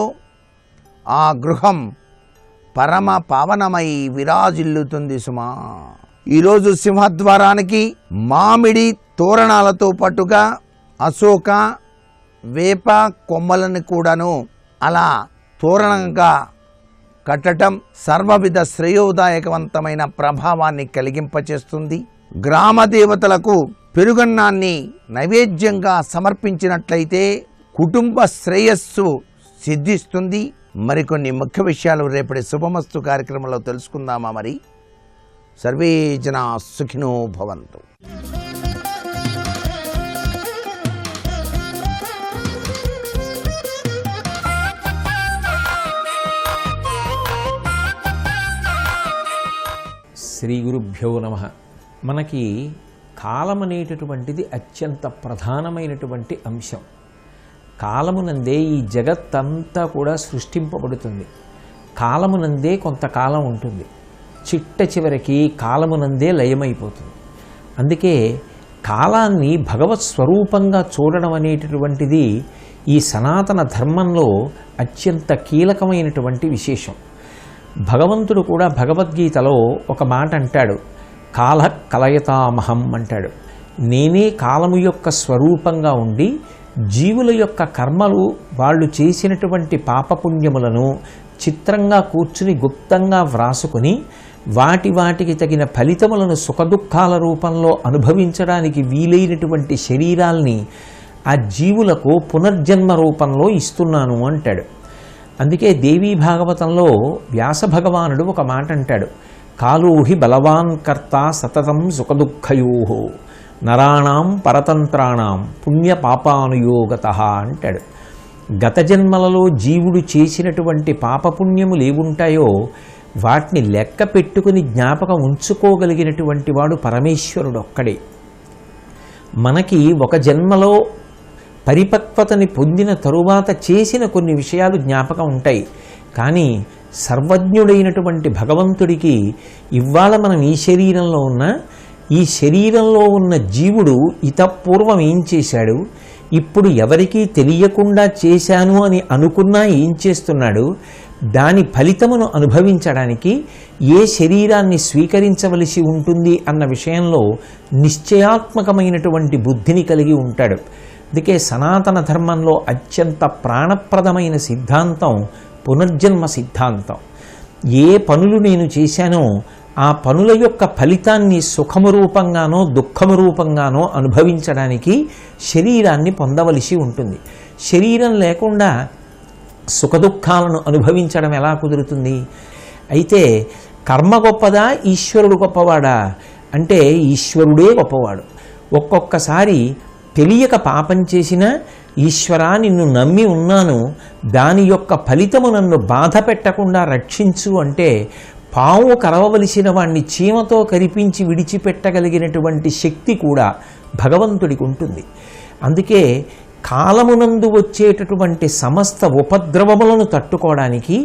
ఆ గృహం పరమ పావనమై విరాజిల్లుతుంది సుమా. ఈరోజు సింహద్వారానికి మామిడి తోరణాలతో పాటుగా అశోక, వేప కొమ్మలను కూడాను అలా తోరణంగా కట్టడం సర్వవిధ శ్రేయోదాయకవంతమైన ప్రభావాన్ని కలిగింపచేస్తుంది. గ్రామ దేవతలకు పెరుగన్నాన్ని నైవేద్యంగా సమర్పించినట్లయితే కుటుంబ శ్రేయస్సు సిద్ధిస్తుంది. మరికొన్ని ముఖ్య విషయాలు రేపటి శుభమస్తు కార్యక్రమంలో తెలుసుకుందామా? మరి సర్వే జనా సుఖినో భవంతు. శ్రీ గురుభ్యో నమః. మనకి కాలం అనేటటువంటిది అత్యంత ప్రధానమైనటువంటి అంశం. కాలమునందే ఈ జగత్తంతా కూడా సృష్టింపబడుతుంది. కాలమునందే కొంతకాలం ఉంటుంది, చిట్ట చివరికి కాలమునందే లయమైపోతుంది. అందుకే కాలాన్ని భగవత్ స్వరూపంగా చూడడం అనేటటువంటిది ఈ సనాతన ధర్మంలో అత్యంత కీలకమైనటువంటి విశేషం. భగవంతుడు కూడా భగవద్గీతలో ఒక మాట అంటాడు, కాల కలయతామహం అంటాడు. నేనే కాలము యొక్క స్వరూపంగా ఉండి జీవుల యొక్క కర్మలు వాళ్ళు చేసినటువంటి పాపపుణ్యములను చిత్రంగా కూర్చుని గుప్తంగా వ్రాసుకుని వాటికి తగిన ఫలితములను సుఖదుఖాల రూపంలో అనుభవించడానికి వీలైనటువంటి శరీరాల్ని ఆ జీవులకు పునర్జన్మ రూపంలో ఇస్తున్నాను అంటాడు. అందుకే దేవీ భాగవతంలో వ్యాస భగవానుడు ఒక మాట అంటాడు, కాలోహి బలవాన్ కర్త సతతం సుఖదుఃఖయోః నరాణాం పరతంత్రాణం పుణ్య పాపానుయోగతః అంటాడు. గత జన్మలలో జీవుడు చేసినటువంటి పాపపుణ్యములు ఏవుంటాయో వాటిని లెక్క పెట్టుకుని జ్ఞాపకం ఉంచుకోగలిగినటువంటి వాడు పరమేశ్వరుడు ఒక్కడే. మనకి ఒక జన్మలో పరిపక్వతని పొందిన తరువాత చేసిన కొన్ని విషయాలు జ్ఞాపకం ఉంటాయి. కానీ సర్వజ్ఞుడైనటువంటి భగవంతుడికి ఇవాళ మనం ఈ శరీరంలో ఉన్న ఈ శరీరంలో ఉన్న జీవుడు ఇతపూర్వం ఏం చేశాడు, ఇప్పుడు ఎవరికీ తెలియకుండా చేశాను అని అనుకున్నా ఏం చేస్తున్నాడు, దాని ఫలితమును అనుభవించడానికి ఏ శరీరాన్ని స్వీకరించవలసి ఉంటుంది అన్న విషయంలో నిశ్చయాత్మకమైనటువంటి బుద్ధిని కలిగి ఉంటాడు. అందుకే సనాతన ధర్మంలో అత్యంత ప్రాణప్రదమైన సిద్ధాంతం పునర్జన్మ సిద్ధాంతం. ఏ పనులు నేను చేశానో ఆ పనుల యొక్క ఫలితాన్ని సుఖము రూపంగానో దుఃఖము రూపంగానో అనుభవించడానికి శరీరాన్ని పొందవలసి ఉంటుంది. శరీరం లేకుండా సుఖదుఖాలను అనుభవించడం ఎలా కుదురుతుంది? అయితే కర్మ గొప్పదా ఈశ్వరుడు గొప్పవాడా అంటే ఈశ్వరుడే గొప్పవాడు. ఒక్కొక్కసారి తెలియక పాపం చేసినా ఈశ్వరా నిన్ను నమ్మి ఉన్నాను, దాని యొక్క ఫలితము నన్ను బాధ పెట్టకుండా రక్షించు అంటే పాము కరవవలసిన వాణ్ణి చీమతో కరిపించి విడిచిపెట్టగలిగినటువంటి శక్తి కూడా భగవంతుడికి ఉంటుంది. అందుకే కాలమునందు వచ్చేటటువంటి సమస్త ఉపద్రవములను తట్టుకోవడానికి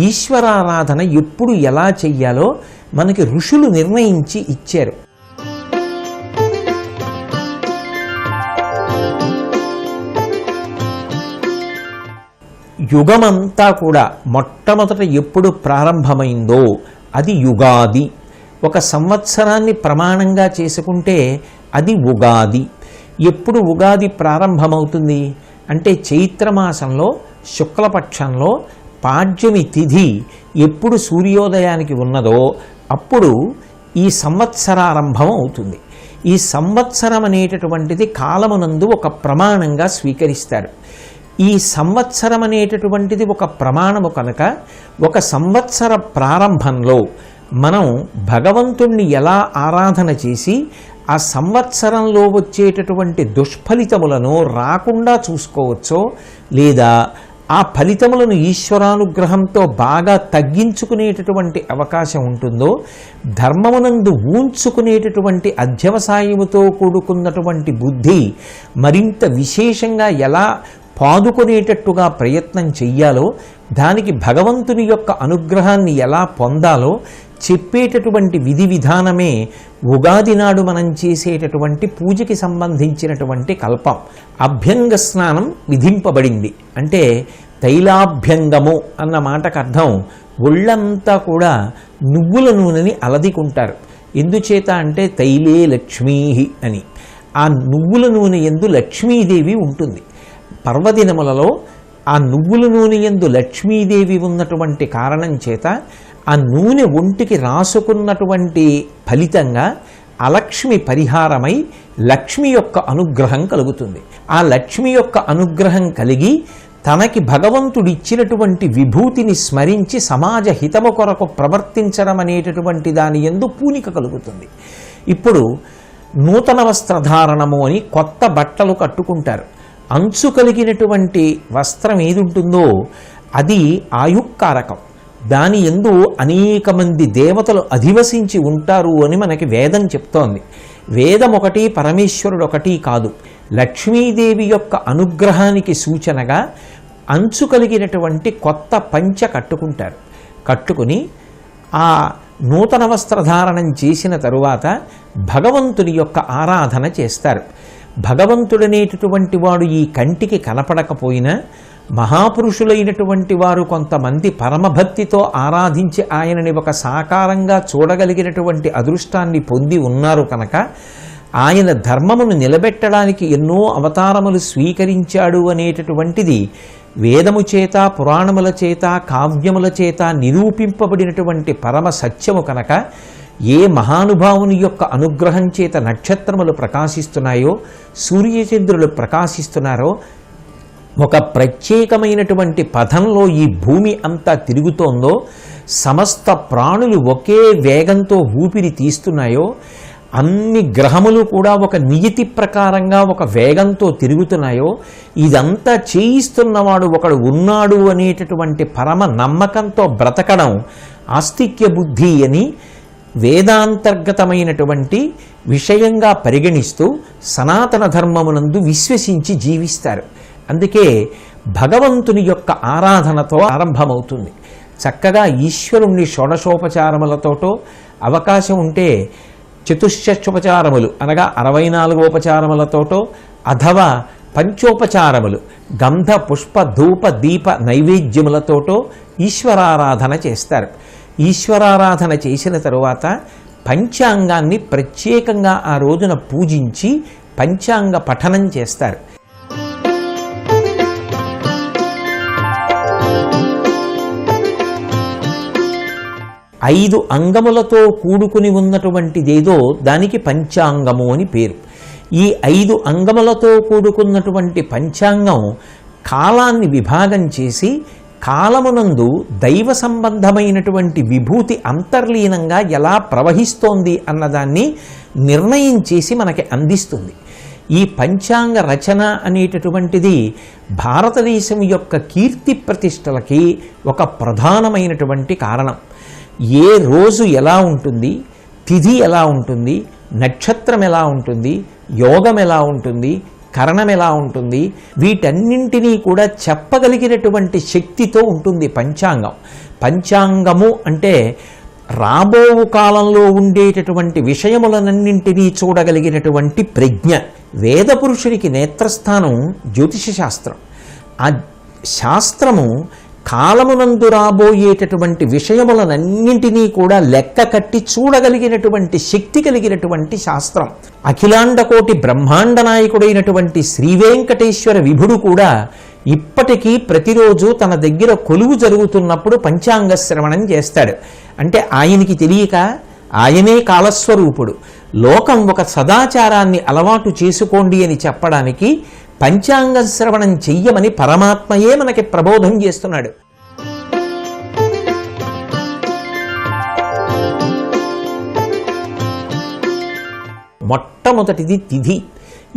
ఈశ్వరారాధన ఎప్పుడు ఎలా చెయ్యాలో మనకి ఋషులు నిర్ణయించి ఇచ్చారు. యుగమంతా కూడా మొట్టమొదట ఎప్పుడు ప్రారంభమైందో అది యుగాది. ఒక సంవత్సరాన్ని ప్రమాణంగా చేసుకుంటే అది ఉగాది. ఎప్పుడు ఉగాది ప్రారంభమవుతుంది అంటే చైత్రమాసంలో శుక్లపక్షంలో పాడ్యమి తిథి ఎప్పుడు సూర్యోదయానికి ఉన్నదో అప్పుడు ఈ సంవత్సరారంభం అవుతుంది. ఈ సంవత్సరం అనేటటువంటిది కాలమునందు ఒక ప్రమాణంగా స్వీకరిస్తారు. ఈ సంవత్సరం అనేటటువంటిది ఒక ప్రమాణము కనుక ఒక సంవత్సర ప్రారంభంలో మనం భగవంతుణ్ణి ఎలా ఆరాధన చేసి ఆ సంవత్సరంలో వచ్చేటటువంటి దుష్ఫలితములను రాకుండా చూసుకోవచ్చో, లేదా ఆ ఫలితములను ఈశ్వరానుగ్రహంతో బాగా తగ్గించుకునేటటువంటి అవకాశం ఉంటుందో, ధర్మమునందు ఊంచుకునేటటువంటి అధ్యవసాయముతో కూడుకున్నటువంటి బుద్ధి మరింత విశేషంగా ఎలా పాదుకునేటట్టుగా ప్రయత్నం చెయ్యాలో, దానికి భగవంతుని యొక్క అనుగ్రహాన్ని ఎలా పొందాలో చెప్పేటటువంటి విధి విధానమే ఉగాది నాడు మనం చేసేటటువంటి పూజకి సంబంధించినటువంటి కల్పం. అభ్యంగ స్నానం విధింపబడింది అంటే తైలాభ్యంగము అన్న మాటకు అర్థం ఒళ్ళంతా కూడా నువ్వుల నూనెని అలదికుంటారు. ఎందుచేత అంటే తైలే లక్ష్మీ అని. ఆ నువ్వుల నూనె యందు లక్ష్మీదేవి ఉంటుంది. పర్వదినములలో ఆ నువ్వుల నూనె యందు లక్ష్మీదేవి ఉన్నటువంటి కారణం చేత ఆ నూనె ఒంటికి రాసుకున్నటువంటి ఫలితంగా అలక్ష్మి పరిహారమై లక్ష్మి యొక్క అనుగ్రహం కలుగుతుంది. ఆ లక్ష్మి యొక్క అనుగ్రహం కలిగి తనకి భగవంతుడిచ్చినటువంటి విభూతిని స్మరించి సమాజ హితము కొరకు ప్రవర్తించడం అనేటటువంటి దాని యందు పూనిక కలుగుతుంది. ఇప్పుడు నూతన వస్త్రధారణము అని కొత్త బట్టలు కట్టుకుంటారు. అంచు కలిగినటువంటి వస్త్రం ఏది ఉంటుందో అది ఆయుక్కారకం. దాని యందు అనేక మంది దేవతలు అధివసించి ఉంటారు అని మనకి వేదం చెప్తోంది. వేదం ఒకటి, పరమేశ్వరుడు ఒకటి కాదు. లక్ష్మీదేవి యొక్క అనుగ్రహానికి సూచనగా అంచు కలిగినటువంటి కొత్త పంచ కట్టుకుంటారు. కట్టుకుని ఆ నూతన వస్త్రధారణం చేసిన తరువాత భగవంతుని యొక్క ఆరాధన చేస్తారు. భగవంతుడనేటటువంటి వాడు ఈ కంటికి కనపడకపోయినా మహాపురుషులైనటువంటి వారు కొంతమంది పరమభక్తితో ఆరాధించి ఆయనని ఒక సాకారంగా చూడగలిగినటువంటి అదృష్టాన్ని పొంది ఉన్నారు కనుక ఆయన ధర్మమును నిలబెట్టడానికి ఎన్నో అవతారములు స్వీకరించాడు అనేటటువంటిది వేదము చేత, పురాణముల చేత, కావ్యముల చేత నిరూపింపబడినటువంటి పరమ సత్యము కనుక ఏ మహానుభావుని యొక్క అనుగ్రహం చేత నక్షత్రములు ప్రకాశిస్తున్నాయో, సూర్యచంద్రులు ప్రకాశిస్తున్నారో, ఒక ప్రత్యేకమైనటువంటి పథంలో ఈ భూమి అంతా తిరుగుతోందో, సమస్త ప్రాణులు ఒకే వేగంతో ఊపిరి తీస్తున్నాయో, అన్ని గ్రహములు కూడా ఒక నియతి ప్రకారంగా ఒక వేగంతో తిరుగుతున్నాయో, ఇదంతా చేయిస్తున్నవాడు ఒకడు ఉన్నాడు అనేటటువంటి పరమ నమ్మకంతో బ్రతకడం ఆస్తిక్య బుద్ధి అని వేదాంతర్గతమైనటువంటి విషయంగా పరిగణిస్తూ సనాతన ధర్మమునందు విశ్వసించి జీవిస్తారు. అందుకే భగవంతుని యొక్క ఆరాధనతో ఆరంభమవుతుంది. చక్కగా ఈశ్వరుణ్ణి షోడశోపచారములతోటో, అవకాశం ఉంటే చతుశ్చోపచారములు అనగా 64 ఉపచారములతోటో, అథవా పంచోపచారములు గంధ పుష్ప ధూప దీప నైవేద్యములతోటో ఈశ్వరారాధన చేస్తారు. ఈశ్వరారాధన చేసిన తరువాత పంచాంగాన్ని ప్రత్యేకంగా ఆ రోజున పూజించి పంచాంగ పఠనం చేస్తారు. ఐదు అంగములతో కూడుకుని ఉన్నటువంటిదేదో దానికి పంచాంగము అని పేరు. ఈ 5 అంగములతో కూడుకున్నటువంటి పంచాంగం కాలాన్ని విభాగం చేసి కాలమునందు దైవ సంబంధమైనటువంటి విభూతి అంతర్లీనంగా ఎలా ప్రవహిస్తోంది అన్నదాన్ని నిర్ణయం చేసి మనకి అందిస్తుంది. ఈ పంచాంగ రచన అనేటటువంటిది భారతదేశం యొక్క కీర్తి ప్రతిష్టలకి ఒక ప్రధానమైనటువంటి కారణం. ఏ రోజు ఎలా ఉంటుంది, తిథి ఎలా ఉంటుంది, నక్షత్రం ఎలా ఉంటుంది, యోగం ఎలా ఉంటుంది, కరణం ఎలా ఉంటుంది, వీటన్నింటినీ కూడా చెప్పగలిగినటువంటి శక్తితో ఉంటుంది పంచాంగం. పంచాంగము అంటే రాబో కాలంలో ఉండేటటువంటి విషయములనన్నింటినీ చూడగలిగినటువంటి ప్రజ్ఞ. వేద పురుషునికి నేత్రస్థానం జ్యోతిష శాస్త్రం. ఆ శాస్త్రము కాలమునందు రాబోయేటటువంటి విషయములనన్నింటినీ కూడా లెక్క కట్టి చూడగలిగినటువంటి శక్తి కలిగినటువంటి శాస్త్రం. అఖిలాండకోటి బ్రహ్మాండ నాయకుడైనటువంటి శ్రీవేంకటేశ్వర విభుడు కూడా ఇప్పటికీ ప్రతిరోజు తన దగ్గర కొలువు జరుగుతున్నప్పుడు పంచాంగ శ్రవణం చేస్తాడు. అంటే ఆయనకి తెలియక ఆయనే కాలస్వరూపుడు. లోకం ఒక సదాచారాన్ని అలవాటు చేసుకోండి అని చెప్పడానికి పంచాంగ శ్రవణం చెయ్యమని పరమాత్మయే మనకి ప్రబోధం చేస్తున్నాడు. మొట్టమొదటిది తిథి.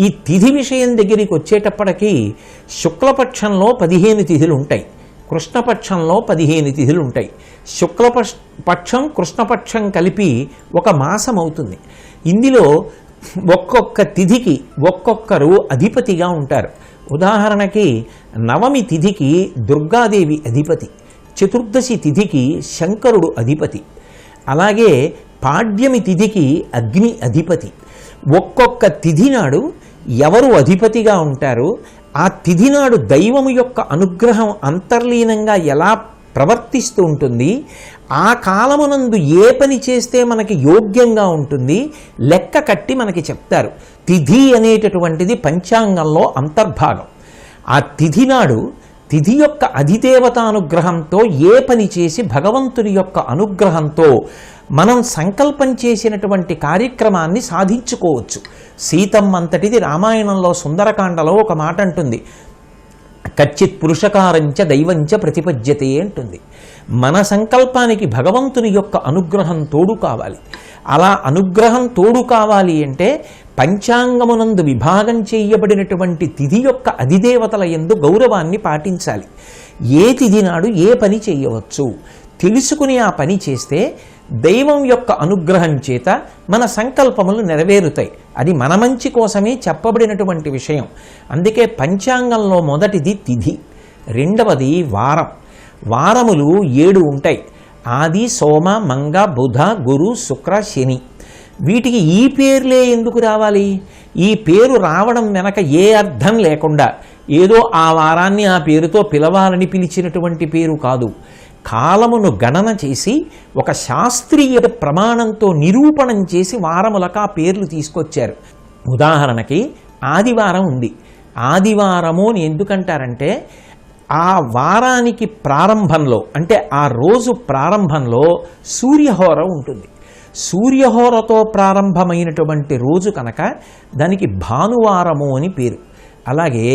ఈ తిథి విషయం దగ్గరికి వచ్చేటప్పటికీ శుక్లపక్షంలో 15 తిథులు ఉంటాయి, కృష్ణపక్షంలో 15 తిథులు ఉంటాయి. శుక్లపక్షం కృష్ణపక్షం కలిపి ఒక మాసం అవుతుంది. ఇందులో ఒక్కొక్క తిథికి ఒక్కొక్కరు అధిపతిగా ఉంటారు. ఉదాహరణకి నవమి తిథికి దుర్గాదేవి అధిపతి, చతుర్దశి తిథికి శంకరుడు అధిపతి, అలాగే పాడ్యమి తిథికి అగ్ని అధిపతి. ఒక్కొక్క తిథి నాడు ఎవరు అధిపతిగా ఉంటారో ఆ తిథి నాడు దైవము యొక్క అనుగ్రహం అంతర్లీనంగా ఎలా ప్రవర్తిస్తూ ఉంటుంది, ఆ కాలమునందు ఏ పని చేస్తే మనకి యోగ్యంగా ఉంటుంది లెక్క కట్టి మనకి చెప్తారు. తిథి అనేటటువంటిది పంచాంగంలో అంతర్భాగం. ఆ తిథి నాడు తిథి యొక్క అధిదేవతానుగ్రహంతో ఏ పని చేసి భగవంతుని యొక్క అనుగ్రహంతో మనం సంకల్పం చేసినటువంటి కార్యక్రమాన్ని సాధించుకోవచ్చు. సీతమ్మంతటిది రామాయణంలో సుందరకాండలో ఒక మాట అంటుంది, కచ్చిత్ పురుషకారంచ దైవంచ ప్రతిపద్యతే అంటుంది. మన సంకల్పానికి భగవంతుని యొక్క అనుగ్రహం తోడు కావాలి. అలా అనుగ్రహం తోడు కావాలి అంటే పంచాంగమునందు విభాగం చేయబడినటువంటి తిథి యొక్క అధిదేవతల యందు గౌరవాన్ని పాటించాలి. ఏ తిథి నాడు ఏ పని చేయవచ్చు తెలుసుకుని ఆ పని చేస్తే దైవం యొక్క అనుగ్రహం చేత మన సంకల్పములు నెరవేరుతాయి. అది మన మంచి కోసమే చెప్పబడినటువంటి విషయం. అందుకే పంచాంగంలో మొదటిది తిథి, రెండవది వారం. వారములు 7 ఉంటాయి. ఆది, సోమ, మంగ, బుధ, గురు, శుక్ర, శని. వీటికి ఈ పేర్లే ఎందుకు రావాలి? ఈ పేరు రావడం వెనక ఏ అర్థం లేకుండా ఏదో ఆ వారాన్ని ఆ పేరుతో పిలవాలని పిలిచినటువంటి పేరు కాదు. కాలమును గణన చేసి ఒక శాస్త్రీయ ప్రమాణంతో నిరూపణం చేసి వారములకు ఆ పేర్లు తీసుకొచ్చారు. ఉదాహరణకి ఆదివారం ఉంది. ఆదివారము అని ఎందుకంటారంటే ఆ వారానికి ప్రారంభంలో అంటే ఆ రోజు ప్రారంభంలో సూర్యహోర ఉంటుంది. సూర్యహోరతో ప్రారంభమైనటువంటి రోజు కనుక దానికి భానువారము అని పేరు. అలాగే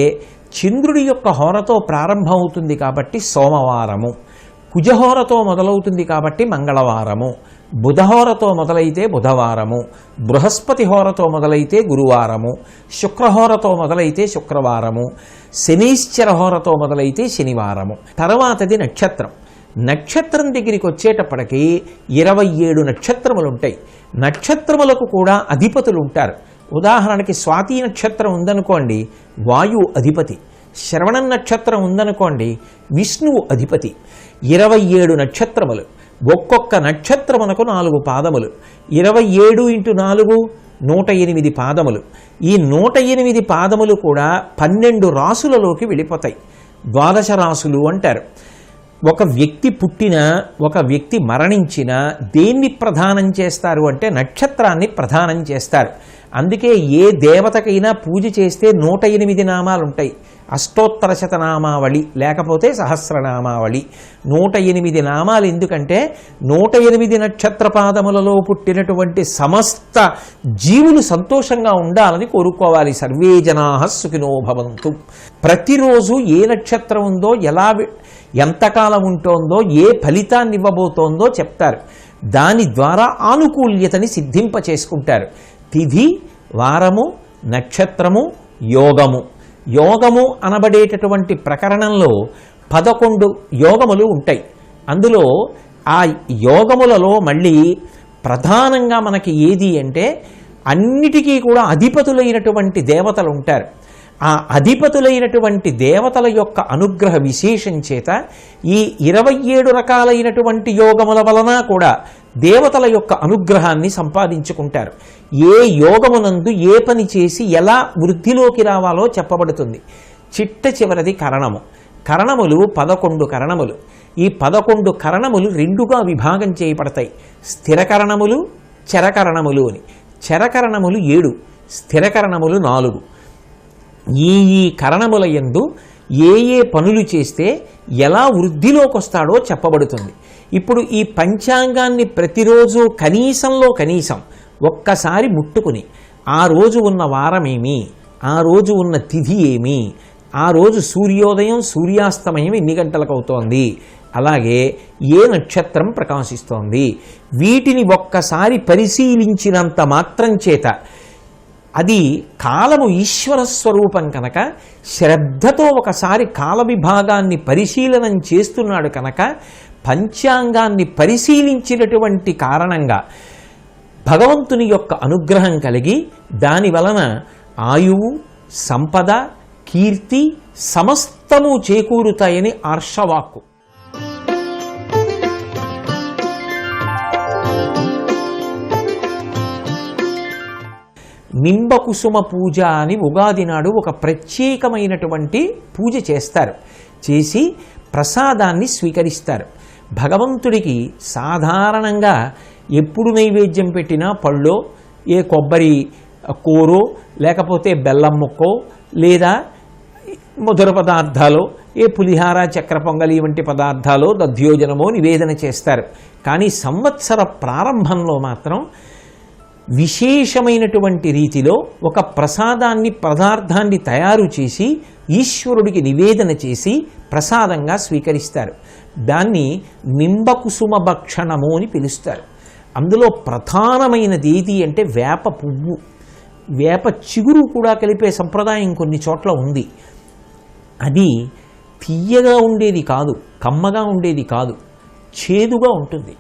చంద్రుడి యొక్క హోరతో ప్రారంభమవుతుంది కాబట్టి సోమవారము, కుజహోరతో మొదలవుతుంది కాబట్టి మంగళవారము, బుధహోరతో మొదలైతే బుధవారము, బృహస్పతి హోరతో మొదలైతే గురువారము, శుక్రహోరతో మొదలైతే శుక్రవారము, శనీశ్చర హోరతో మొదలైతే శనివారము. తర్వాతది నక్షత్రం. నక్షత్రం దగ్గరికి వచ్చేటప్పటికి 27 నక్షత్రములు ఉంటాయి. నక్షత్రములకు కూడా అధిపతులు ఉంటారు. ఉదాహరణకి స్వాతి నక్షత్రం ఉందనుకోండి, వాయు అధిపతి. శ్రవణం నక్షత్రం ఉందనుకోండి, విష్ణువు అధిపతి. 27 నక్షత్రములు. ఒక్కొక్క నక్షత్రమునకు 4 పాదములు. 27 × 4 108 పాదములు. ఈ 108 పాదములు కూడా 12 రాసులలోకి వెళ్ళిపోతాయి. ద్వాదశ రాసులు అంటారు. ఒక వ్యక్తి పుట్టినా ఒక వ్యక్తి మరణించినా దేన్ని ప్రధానం చేస్తారు అంటే నక్షత్రాన్ని ప్రధానం చేస్తారు. అందుకే ఏ దేవతకైనా పూజ చేస్తే 108 నామాలు ఉంటాయి. అష్టోత్తర శతనామావళి లేకపోతే సహస్రనామావళి. 108 నామాలు ఎందుకంటే 108 నక్షత్ర పాదములలో పుట్టినటువంటి సమస్త జీవులు సంతోషంగా ఉండాలని కోరుకోవాలి. సర్వే జనాః సుఖినో భవంతు. ప్రతిరోజు ఏ నక్షత్రం ఉందో, ఎంతకాలం ఉంటోందో, ఏ ఫలితాన్ని ఇవ్వబోతోందో చెప్తారు. దాని ద్వారా ఆనుకూల్యతని సిద్ధింప చేసుకుంటారు. తిథి, వారము, నక్షత్రము, యోగము. యోగము అనబడేటటువంటి ప్రకరణంలో 11 యోగములు ఉంటాయి. అందులో ఆ యోగములలో మళ్ళీ ప్రధానంగా మనకి ఏది అంటే అన్నిటికీ కూడా అధిపతులైనటువంటి దేవతలు ఉంటారు. ఆ అధిపతులైనటువంటి దేవతల యొక్క అనుగ్రహ విశేషం చేత ఈ 27 రకాలైనటువంటి యోగముల వలన కూడా దేవతల యొక్క అనుగ్రహాన్ని సంపాదించుకుంటారు. ఏ యోగమునందు ఏ పని చేసి ఎలా వృద్ధిలోకి రావాలో చెప్పబడుతుంది. చిట్ట చివరిది కరణము. కరణములు 11 కరణములు. ఈ 11 కరణములు 2గా విభాగం చేయబడతాయి. స్థిరకరణములు, చరకరణములు అని. చరకరణములు 7, స్థిరకరణములు 4. ఈ కరణముల యందు ఏ ఏ పనులు చేస్తే ఎలా వృద్ధిలోకి వస్తాడో చెప్పబడుతుంది. ఇప్పుడు ఈ పంచాంగాన్ని ప్రతిరోజు కనీసంలో కనీసం ఒక్కసారి ముట్టుకుని ఆ రోజు ఉన్న వారమేమి, ఆ రోజు ఉన్న తిథి ఏమి, ఆ రోజు సూర్యోదయం సూర్యాస్తమయం ఎన్ని గంటలకు అవుతోంది, అలాగే ఏ నక్షత్రం ప్రకాశిస్తోంది, వీటిని ఒక్కసారి పరిశీలించినంత మాత్రం చేత అది కాలము ఈశ్వర స్వరూపం కనుక శ్రద్ధతో ఒకసారి కాల విభాగాన్ని పరిశీలనం చేస్తున్నాడు కనుక పంచాంగాన్ని పరిశీలించినటువంటి కారణంగా భగవంతుని యొక్క అనుగ్రహం కలిగి దాని వలన ఆయువు, సంపద, కీర్తి సమస్తము చేకూరుతాయని ఆర్షవాక్కు. నింబకుసుమ పూజ అని ఉగాది నాడు ఒక ప్రత్యేకమైనటువంటి పూజ చేస్తారు. చేసి ప్రసాదాన్ని స్వీకరిస్తారు. భగవంతుడికి సాధారణంగా ఎప్పుడు నైవేద్యం పెట్టినా పళ్ళో, ఏ కొబ్బరి కూరో, లేకపోతే బెల్లం ముక్కో, లేదా మధుర పదార్థాలు, ఏ పులిహార, చక్ర పొంగలి వంటి పదార్థాలు, దధ్యోజనమో నివేదన చేస్తారు. కానీ సంవత్సర ప్రారంభంలో మాత్రం విశేషమైనటువంటి రీతిలో ఒక ప్రసాదాన్ని, పదార్థాన్ని తయారు చేసి ఈశ్వరుడికి నివేదన చేసి ప్రసాదంగా స్వీకరిస్తారు. దాన్ని నింబకుసుమ భక్షణము అని పిలుస్తారు. అందులో ప్రధానమైనది ఏది అంటే వేప పువ్వు, వేప చిగురు కూడా కలిపే సంప్రదాయం కొన్ని చోట్ల ఉంది. అది తీయగా ఉండేది కాదు, కమ్మగా ఉండేది కాదు, చేదుగా ఉంటుంది.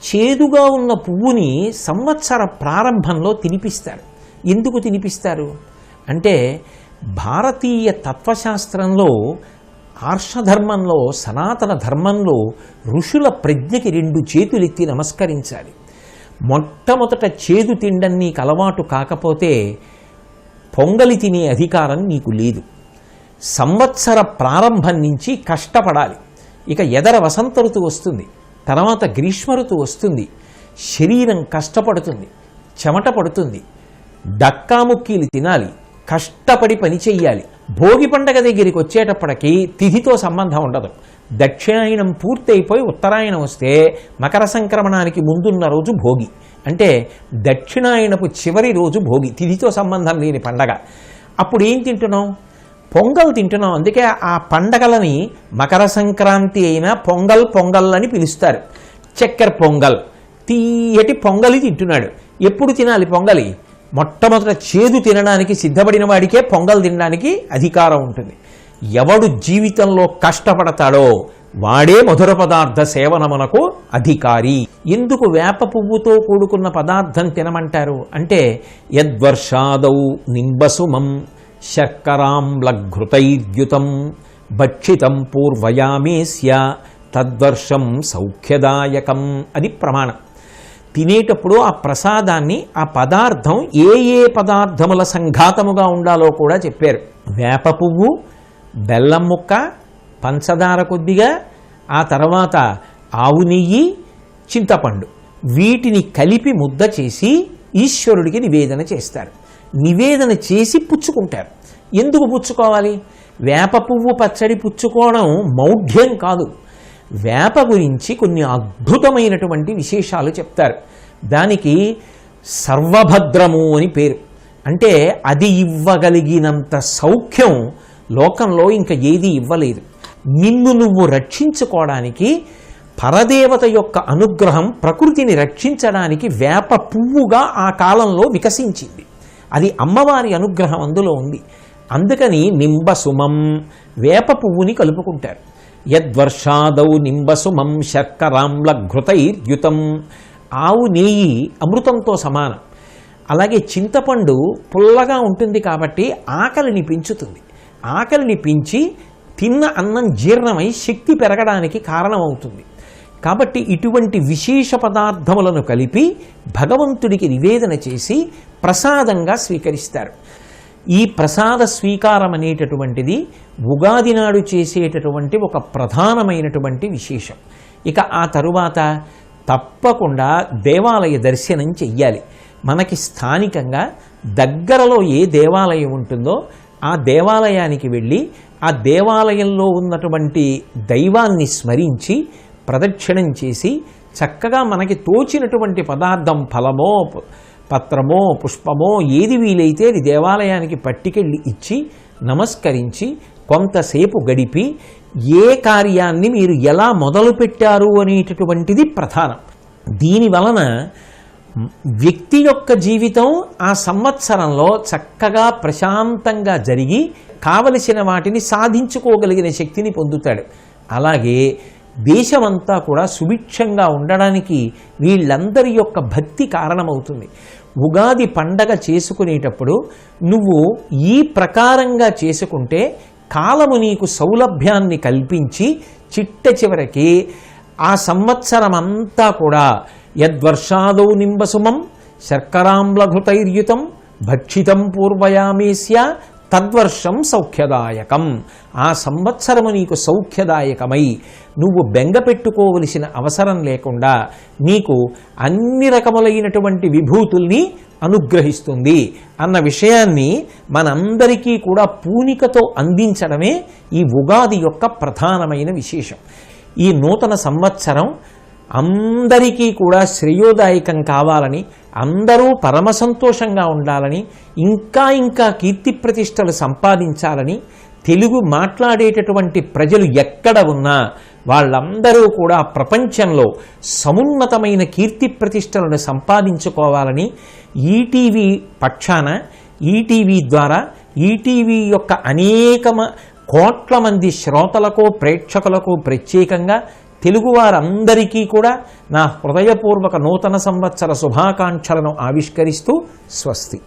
చేదుగా ఉన్న పువ్వుని సంవత్సర ప్రారంభంలో తినిపిస్తారు. ఎందుకు తినిపిస్తారు అంటే భారతీయ తత్వశాస్త్రంలో, ఆర్షధర్మంలో, సనాతన ధర్మంలో ఋషుల ప్రజ్ఞకి 2 చేతులెత్తి నమస్కరించాలి. మొట్టమొదట చేదు తిండం నీకు అలవాటు కాకపోతే పొంగలి తినే అధికారం నీకు లేదు. సంవత్సర ప్రారంభం నుంచి కష్టపడాలి. ఇక ఎదర వసంత ఋతువు వస్తుంది, తర్వాత గ్రీష్మ ఋతువు వస్తుంది. శరీరం కష్టపడుతుంది, చెమట పడుతుంది, డక్కాముక్కీలు తినాలి, కష్టపడి పని చెయ్యాలి. భోగి పండగ దగ్గరికి వచ్చేటప్పటికి తిథితో సంబంధం ఉండదు. దక్షిణాయనం పూర్తయిపోయి ఉత్తరాయణం వస్తే మకర సంక్రమణానికి ముందున్న రోజు భోగి, అంటే దక్షిణాయనపు చివరి రోజు భోగి, తిథితో సంబంధం లేని పండగ. అప్పుడు ఏం తింటున్నాం? పొంగల్ తింటున్నాం. అందుకే ఆ పండగలని మకర సంక్రాంతి అయినా పొంగల్ అని పిలుస్తారు. చక్కెర పొంగల్, తీయటి పొంగలి తింటున్నాడు. ఎప్పుడు తినాలి పొంగలి? మొట్టమొదట చేదు తినడానికి సిద్ధపడిన వాడికే పొంగల్ తినడానికి అధికారం ఉంటుంది. ఎవడు జీవితంలో కష్టపడతాడో వాడే మధుర పదార్థ సేవనమునకు అధికారి. ఎందుకు వేప పువ్వుతో కూడుకున్న పదార్థం తినమంటారు అంటే యద్వర్షాదౌ నింబసుమం శర్కరాంలఘృతైర్యుతం భక్షితం పూర్వయామేస్య తద్వర్షం సౌఖ్యదాయకం అది ప్రమాణం. తినేటప్పుడు ఆ ప్రసాదాన్ని, ఆ పదార్థం ఏ ఏ పదార్థముల సంఘాతముగా ఉండాలో కూడా చెప్పారు. వేప పువ్వు, బెల్లం ముక్క, పంచదార కొద్దిగా, ఆ తర్వాత ఆవు నెయ్యి, చింతపండు, వీటిని కలిపి ముద్ద చేసి ఈశ్వరుడికి నివేదన చేస్తారు. నివేదన చేసి పుచ్చుకుంటారు. ఎందుకు పుచ్చుకోవాలి? వేప పువ్వు పచ్చడి పుచ్చుకోవడం మౌఢ్యం కాదు. వేప గురించి కొన్ని అద్భుతమైనటువంటి విశేషాలు చెప్తారు. దానికి సర్వభద్రము అని పేరు. అంటే అది ఇవ్వగలిగినంత సౌఖ్యం లోకంలో ఇంకా ఏది ఇవ్వలేదు. నిన్ను నువ్వు రక్షించుకోవడానికి పరదేవత యొక్క అనుగ్రహం ప్రకృతిని రక్షించడానికి వేప పువ్వుగా ఆ కాలంలో వికసించింది. అది అమ్మవారి అనుగ్రహం అందులో ఉంది. అందుకని నింబసుమం వేప పువ్వుని కలుపుకుంటారు. యద్వర్షాదౌ నింబసుమం శర్కరాంల ఘృతైర్యుతం. ఆవు నెయ్యి అమృతంతో సమానం. అలాగే చింతపండు పుల్లగా ఉంటుంది కాబట్టి ఆకలిని పెంచుతుంది. ఆకలిని పెంచి తిన్న అన్నం జీర్ణమై శక్తి పెరగడానికి కారణమవుతుంది. కాబట్టి ఇటువంటి విశేష పదార్థములను కలిపి భగవంతుడికి నివేదన చేసి ప్రసాదంగా స్వీకరిస్తారు. ఈ ప్రసాద స్వీకారం అనేటటువంటిది ఉగాది నాడు చేసేటటువంటి ఒక ప్రధానమైనటువంటి విశేషం. ఇక ఆ తరువాత తప్పకుండా దేవాలయ దర్శనం చెయ్యాలి. మనకి స్థానికంగా దగ్గరలో ఏ దేవాలయం ఉంటుందో ఆ దేవాలయానికి వెళ్ళి ఆ దేవాలయంలో ఉన్నటువంటి దైవాన్ని స్మరించి ప్రదక్షిణం చేసి చక్కగా మనకి తోచినటువంటి పదార్థం ఫలమో పత్రమో పుష్పమో ఏది వీలైతే అది దేవాలయానికి పట్టుకెళ్ళి ఇచ్చి నమస్కరించి కొంతసేపు గడిపి ఏ కార్యాన్ని మీరు ఎలా మొదలుపెట్టారు అనేటటువంటిది ప్రధానం. దీనివలన వ్యక్తి యొక్క జీవితం ఆ సంవత్సరంలో చక్కగా ప్రశాంతంగా జరిగి కావలసిన వాటిని సాధించుకోగలిగిన శక్తిని పొందుతాడు. అలాగే దేశమంతా కూడా సుభిక్షంగా ఉండడానికి వీళ్ళందరి యొక్క భక్తి కారణమవుతుంది. ఉగాది పండగ చేసుకునేటప్పుడు నువ్వు ఈ ప్రకారంగా చేసుకుంటే కాలము నీకు సౌలభ్యాన్ని కల్పించి చిట్ట చివరికి ఆ సంవత్సరం అంతా కూడా యద్వర్షాదౌ నింబసుమం శర్కరాంలఘృతైర్యుతం భక్షితం పూర్వయామేస్య తద్వర్షం సౌఖ్యదాయకం. ఆ సంవత్సరము నీకు సౌఖ్యదాయకమై నువ్వు బెంగ పెట్టుకోవలసిన అవసరం లేకుండా నీకు అన్ని రకములైనటువంటి విభూతుల్ని అనుగ్రహిస్తుంది అన్న విషయాన్ని మనందరికీ కూడా పూనికతో అందించడమే ఈ ఉగాది యొక్క ప్రధానమైన విశేషం. ఈ నూతన సంవత్సరం అందరికీ కూడా శ్రేయోదాయకం కావాలని, అందరూ పరమ సంతోషంగా ఉండాలని, ఇంకా ఇంకా కీర్తి ప్రతిష్టలు సంపాదించాలని, తెలుగు మాట్లాడేటటువంటి ప్రజలు ఎక్కడ ఉన్నా వాళ్ళందరూ కూడా ప్రపంచంలో సమున్నతమైన కీర్తి ప్రతిష్టలను సంపాదించుకోవాలని ఈటీవీ పక్షాన, ఈటీవీ ద్వారా, ఈటీవీ యొక్క అనేక కోట్ల మంది శ్రోతలకు ప్రేక్షకులకు ప్రత్యేకంగా తెలుగువారందరికీ కూడా నా హృదయపూర్వక నూతన సంవత్సర శుభాకాంక్షలను ఆవిష్కరిస్తూ స్వస్తి.